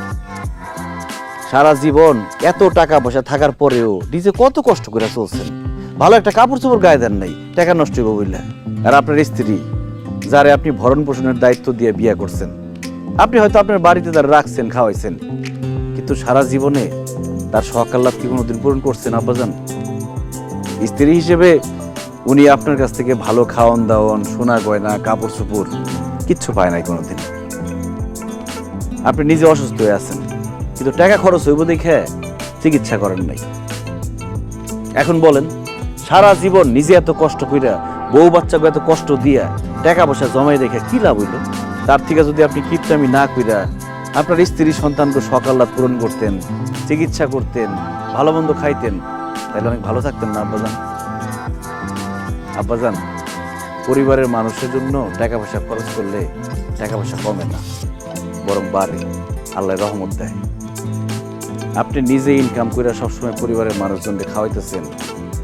সারা জীবন এত টাকা পয়সা থাকার পরেও নিজে কত কষ্ট করে চলছেন, ভালো একটা কাপড় চোপড় গায়ে দেন নাই, টাকা নষ্ট হইব বললে। আর আপনার স্ত্রী, যারে আপনি ভরণ পোষণের দায়িত্ব দিয়ে বিয়ে করছেন, আপনি হয়তো আপনার বাড়িতে তার রাখছেন, খাওয়াইছেন, কিন্তু সারা জীবনে তার শখ আহ্লাদ কি কোনোদিন পূরণ করছেন আব্বাজান? স্ত্রী হিসেবে উনি আপনার কাছ থেকে ভালো খাওয়ান দাওয়ান, সোনা গয়না, কাপড় চোপড় কিচ্ছু পায় নাই কোনোদিন। আপনি নিজে অসুস্থ হয়ে আছেন, কিন্তু টাকা খরচ হইব দেখে চিকিৎসা করেন নাই। এখন বলেন, সারা জীবন নিজে এত কষ্ট কইরা, বউ বাচ্চাকে এত কষ্ট দিয়া টাকা পয়সা জমাই রেখে কি লাভ হইল? তার থেকে যদি আপনি কিপটামি না কইরা আপনার স্ত্রী সন্তানকে সকাল্লাদ পূরণ করতেন, চিকিৎসা করতেন, ভালো মন্দ খাইতেন, তাহলে অনেক ভালো থাকতেন না আব্বাজান? আব্বাজান, পরিবারের মানুষের জন্য টাকা পয়সা খরচ করলে টাকা পয়সা কমে না, বরং বাড়ে, আল্লাহ রহমত দেয়। আপনি নিজে ইনকাম করে সবসময় পরিবারের মানুষজনকে খাওয়াইতেছেন,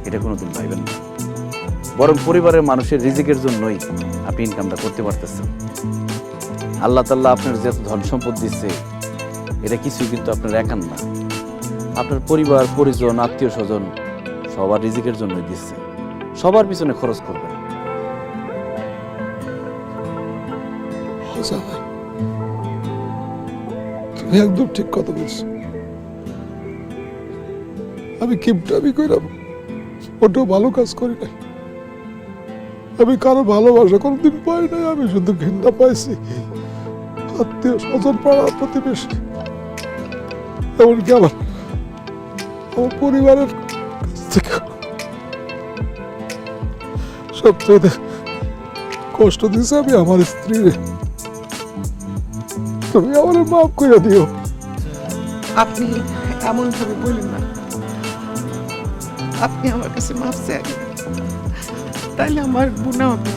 এটা কোনোদিন ভাইবেন না। বরং পরিবারের মানুষের রিজিকের জন্যই আপনি ইনকামটা করতে পারতেছেন। আল্লাহ তাআলা আপনার যে ধন সম্পদ দিচ্ছে, এটা কিছুই কিন্তু আপনার একার না, আপনার পরিবার পরিজন আত্মীয় স্বজন সবার রিজিকের জন্যই দিচ্ছে। সবার পিছনে খরচ করবেন। জামাই, তুমি একদম ঠিক কথা বলছো। আমি কিপটামি কইরাম, ওটাও ভালো কাজ করি নাই। আমি কারো ভালোবাসা কোনোদিন পাই নাই, আমি শুধু ঘৃণা পাইছি আত্মীয় স্বজন পাড়া প্রতিবেশী, এমনকি আমার পরিবারের কাছ থেকে। সবচেয়ে কষ্ট দিছে আমি আমার স্ত্রীরে। তুমি আমার মাফ করে দিও। আপনি এমন ভাবে বললেন না, আপনি আমার কাছে মাফ চাই, তাইলে আমার গুনাহ হবে।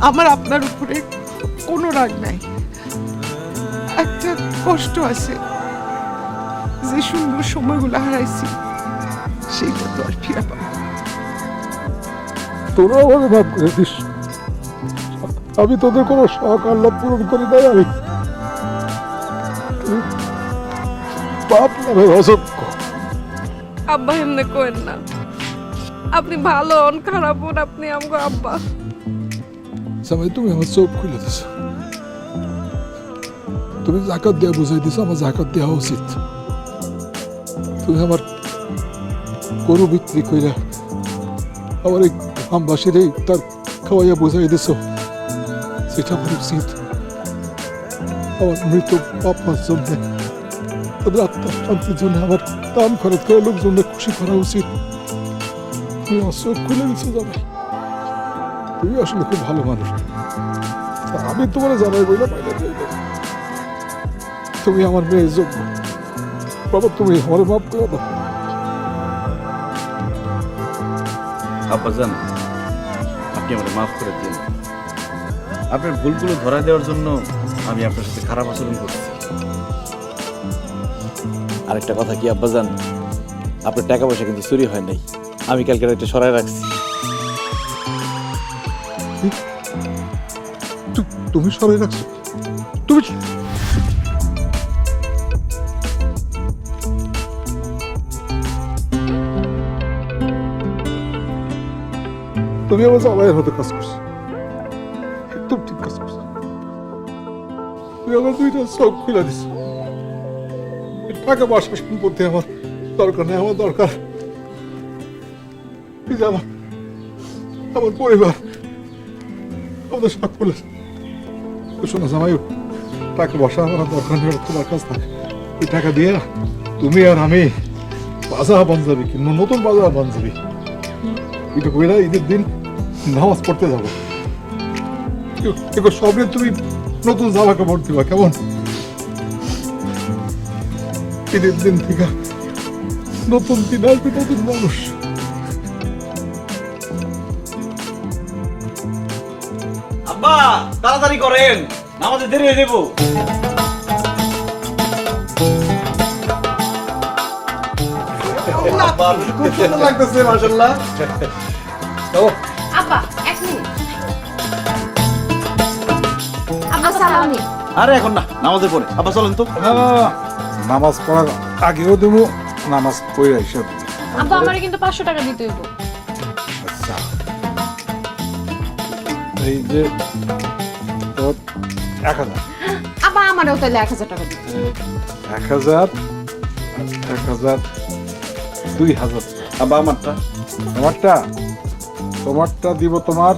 আমার আপনার উপরে কোনো রাগ নাই, একটা কষ্ট আছে, যে সুন্দর সময়গুলো হারাইছি সেইটা তো আর ফিরে পাবো না। তোরা আমার মাফ করে দিস। আমি তোদের কোনো শখ আল্লাহ পূরণ করি নাই। আমি পাপ নামে অযোগ্য। আব্বা এমনি করেন না, আপনি ভালো হন খারাপ হন, আপনি আমগো আব্বা। জামাই, তুমি আমার চোখ খুলে দিছ। তুমি জাকাত দেওয়া বুঝাই দিছ, আমার জাকাত দেওয়া উচিত। তুমি আমার গরু বিক্রি কইরা আমার এই গ্রামবাসীর এই তার খাওয়াইয়া বুঝাই দিছ, সেটা আমার উচিত। আমার মৃত বাপার জন্য, তাদের আত্মার শান্তির জন্য আমার দান খরচ করে লোকজনদের খুশি করা উচিত। তুমি আমার চোখ খুলে দিচ্ছ জামাই। তুমি আসলে খুব ভালো মানুষ। আমি তোমার জানাই বইলে পাইলে তুমি আমার মেয়ের যোগ্য। বাবা, তুমি আমার মাফ করে দাও। আব্বাজান, আপনি আমাকে মাফ করে দিন। আপনার ভুলগুলো ধরা দেওয়ার জন্য আমি আপনার সাথে খারাপ আচরণ করছি। আরেকটা কথা কি আব্বাজান, আপনার টাকা পয়সা কিন্তু চুরি হয় নাই, আমি কালকে রাতে সরাই রাখছি। তুমি সরাই রাখছো? তুমি তুমি আমার জামাইয়ের হতে কাজ করছো, একদম ঠিক কাজ করছো। তুমি আমার দুইটা চোখ খুলে দিছো। টাকা পয়সা সম্পত্তি আমার দরকার নেই, আমার দরকার আমার পরিবার, আমাদের সকলের। শোনো জামাই, টাকা পয়সা আমার দরকার নেই, তোমার কাছ থাকে। এই টাকা দিয়ে তুমি আর আমি বাজার পাঞ্জাবি কিনবো, নতুন বাজার পাঞ্জাবি। এটা কইরা ঈদের দিন নামাজ পড়তে যাবো। সবরে তুমি নতুন জামা কাপড় দিবা, কেমন? ঈদের দিন থেকে নতুন দিন আসবে, নতুন মানুষ। আব্বা, তাড়াতাড়ি করেন, নামাজে দেরি হয়ে যাবো। খুব সুন্দর লাগতেছে, মাশাআল্লাহ। আব্বা এক মিনিট, আব্বা সালাম নিন। আরে এখন না, নামাজের পরে। আব্বা চলেন তো। না না না, নামাজ পড়ার আগেও দেবো, নামাজ পড়ে হিসাব। আব্বা আমারে কিন্তু 500 টাকা দিতে হইব। আচ্ছা, এই যে তোর 1000। আব্বা আমারও তাহলে 1000 টাকা দিন। 1000, 1000, 2000। আব্বা আমারটা। তোমারটা দিব তোমার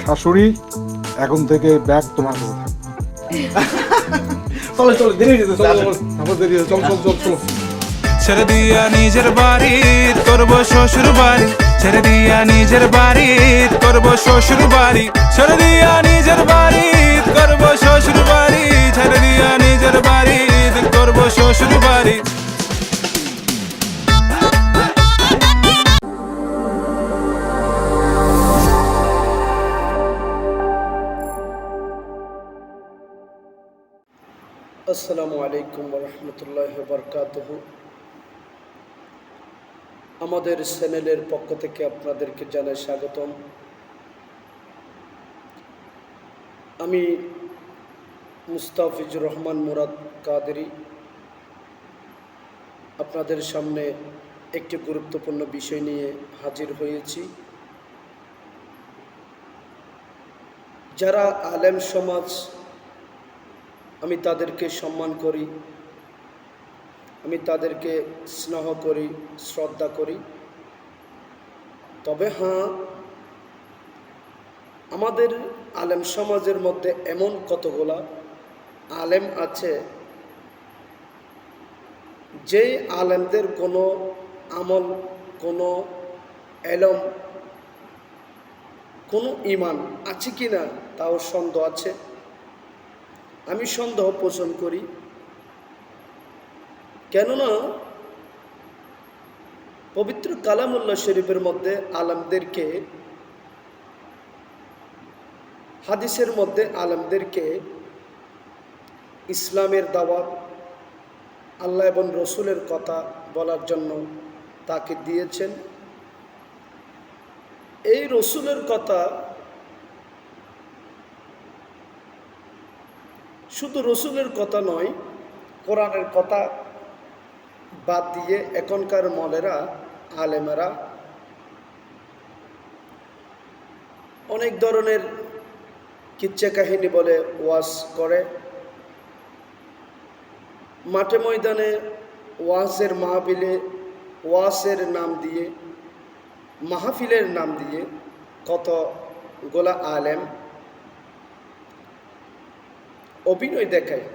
শাশুড়ি। এখন থেকে ব্যাগ তোমার কাছে থাকবে। চলে চলে, দেরি হয়ে যেতেছে। আমার দেরি হয়েছে, চল চল চল চল। ছেড়ে দিয়া নিজের বাড়ি করবো শ্বশুর বাড়ি, ছেড়ে দিয়া নিজের বাড়ি করবো শ্বশুর বাড়ি, ছেড়ে দিয়া নিজের বাড়ি করবো শ্বশুর বাড়ি, ছেড়ে দিয়া নিজের বাড়ি করবো শ্বশুর বাড়ি। আসসালামু আলাইকুম রহমতুল্লাহ বরকাতহ। আমাদের চ্যানেলের পক্ষ থেকে আপনাদেরকে জানাই স্বাগতম। আমি মুস্তাফিজুর রহমান মুরাদ কাদেরী আপনাদের সামনে একটি গুরুত্বপূর্ণ বিষয় নিয়ে হাজির হয়েছি। যারা আলেম সমাজ, আমি তাদেরকে সম্মান করি, আমি তাদেরকে স্নেহ করি, শ্রদ্ধা করি। তবে হ্যাঁ, আমাদের আলেম সমাজের মধ্যে এমন কতগুলা আলেম আছে যে আলেমদের কোনো আমল, কোনো এলম, কোনো ঈমান আছে কি না তাও সন্দেহ আছে। আমি সন্দেহ পোষণ করি, কেননা পবিত্র কালামুল্লাহ শরীফের মধ্যে আলেমদেরকে, হাদিসের মধ্যে আলেমদেরকে ইসলামের দাওয়াত, আল্লাহ এবং রসুলের কথা বলার জন্য তাকে দিয়েছেন। এই রসুলের কথা শুধু রসুলের কথা নয়, কোরআনের কথা বাদ দিয়ে এখনকার মলেরা, আলেমেরা অনেক ধরনের কিচ্ছা কাহিনী বলে ওয়াজ করে। মাঠে ময়দানে ওয়াজের মাহফিলে ওয়াজের নাম দিয়ে, মাহফিলের নাম দিয়ে কতগুলা আলেম অভিনয় দেখায়।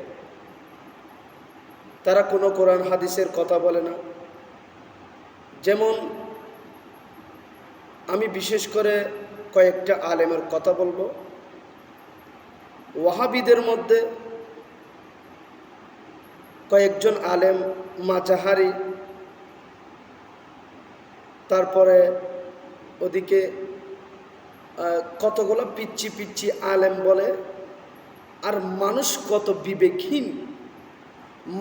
তারা কোনো কোরআন হাদিসের কথা বলে না। যেমন আমি বিশেষ করে কয়েকটা আলেমের কথা বলবো। ওয়াহাবিদের মধ্যে কয়েকজন আলেম মাজাহারি, তারপরে ওদিকে কতগুলো পিচ্ছি পিচ্ছি আলেম বলে। আর মানুষ কত বিবেকহীন,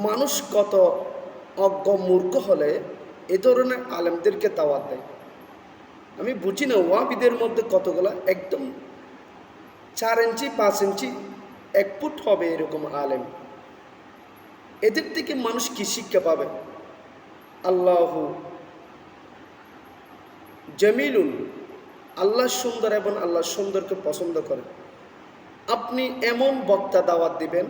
মানুষ কত অজ্ঞ মূর্খ হলে এ ধরনের আলেমদেরকে দাওয়াত দেয়। আমি বুঝি না ওয়াহাবিদের মধ্যে কতগুলো একদম 4 ইঞ্চি 5 ইঞ্চি 1 ফুট হবে এরকম আলেম। এদের থেকে মানুষ কি শিক্ষা পাবে? আল্লাহু জামিলুন, আল্লাহ সুন্দর এবং আল্লাহ সুন্দরকে পছন্দ করে। আপনি এমন বক্তা দাওয়াত দিবেন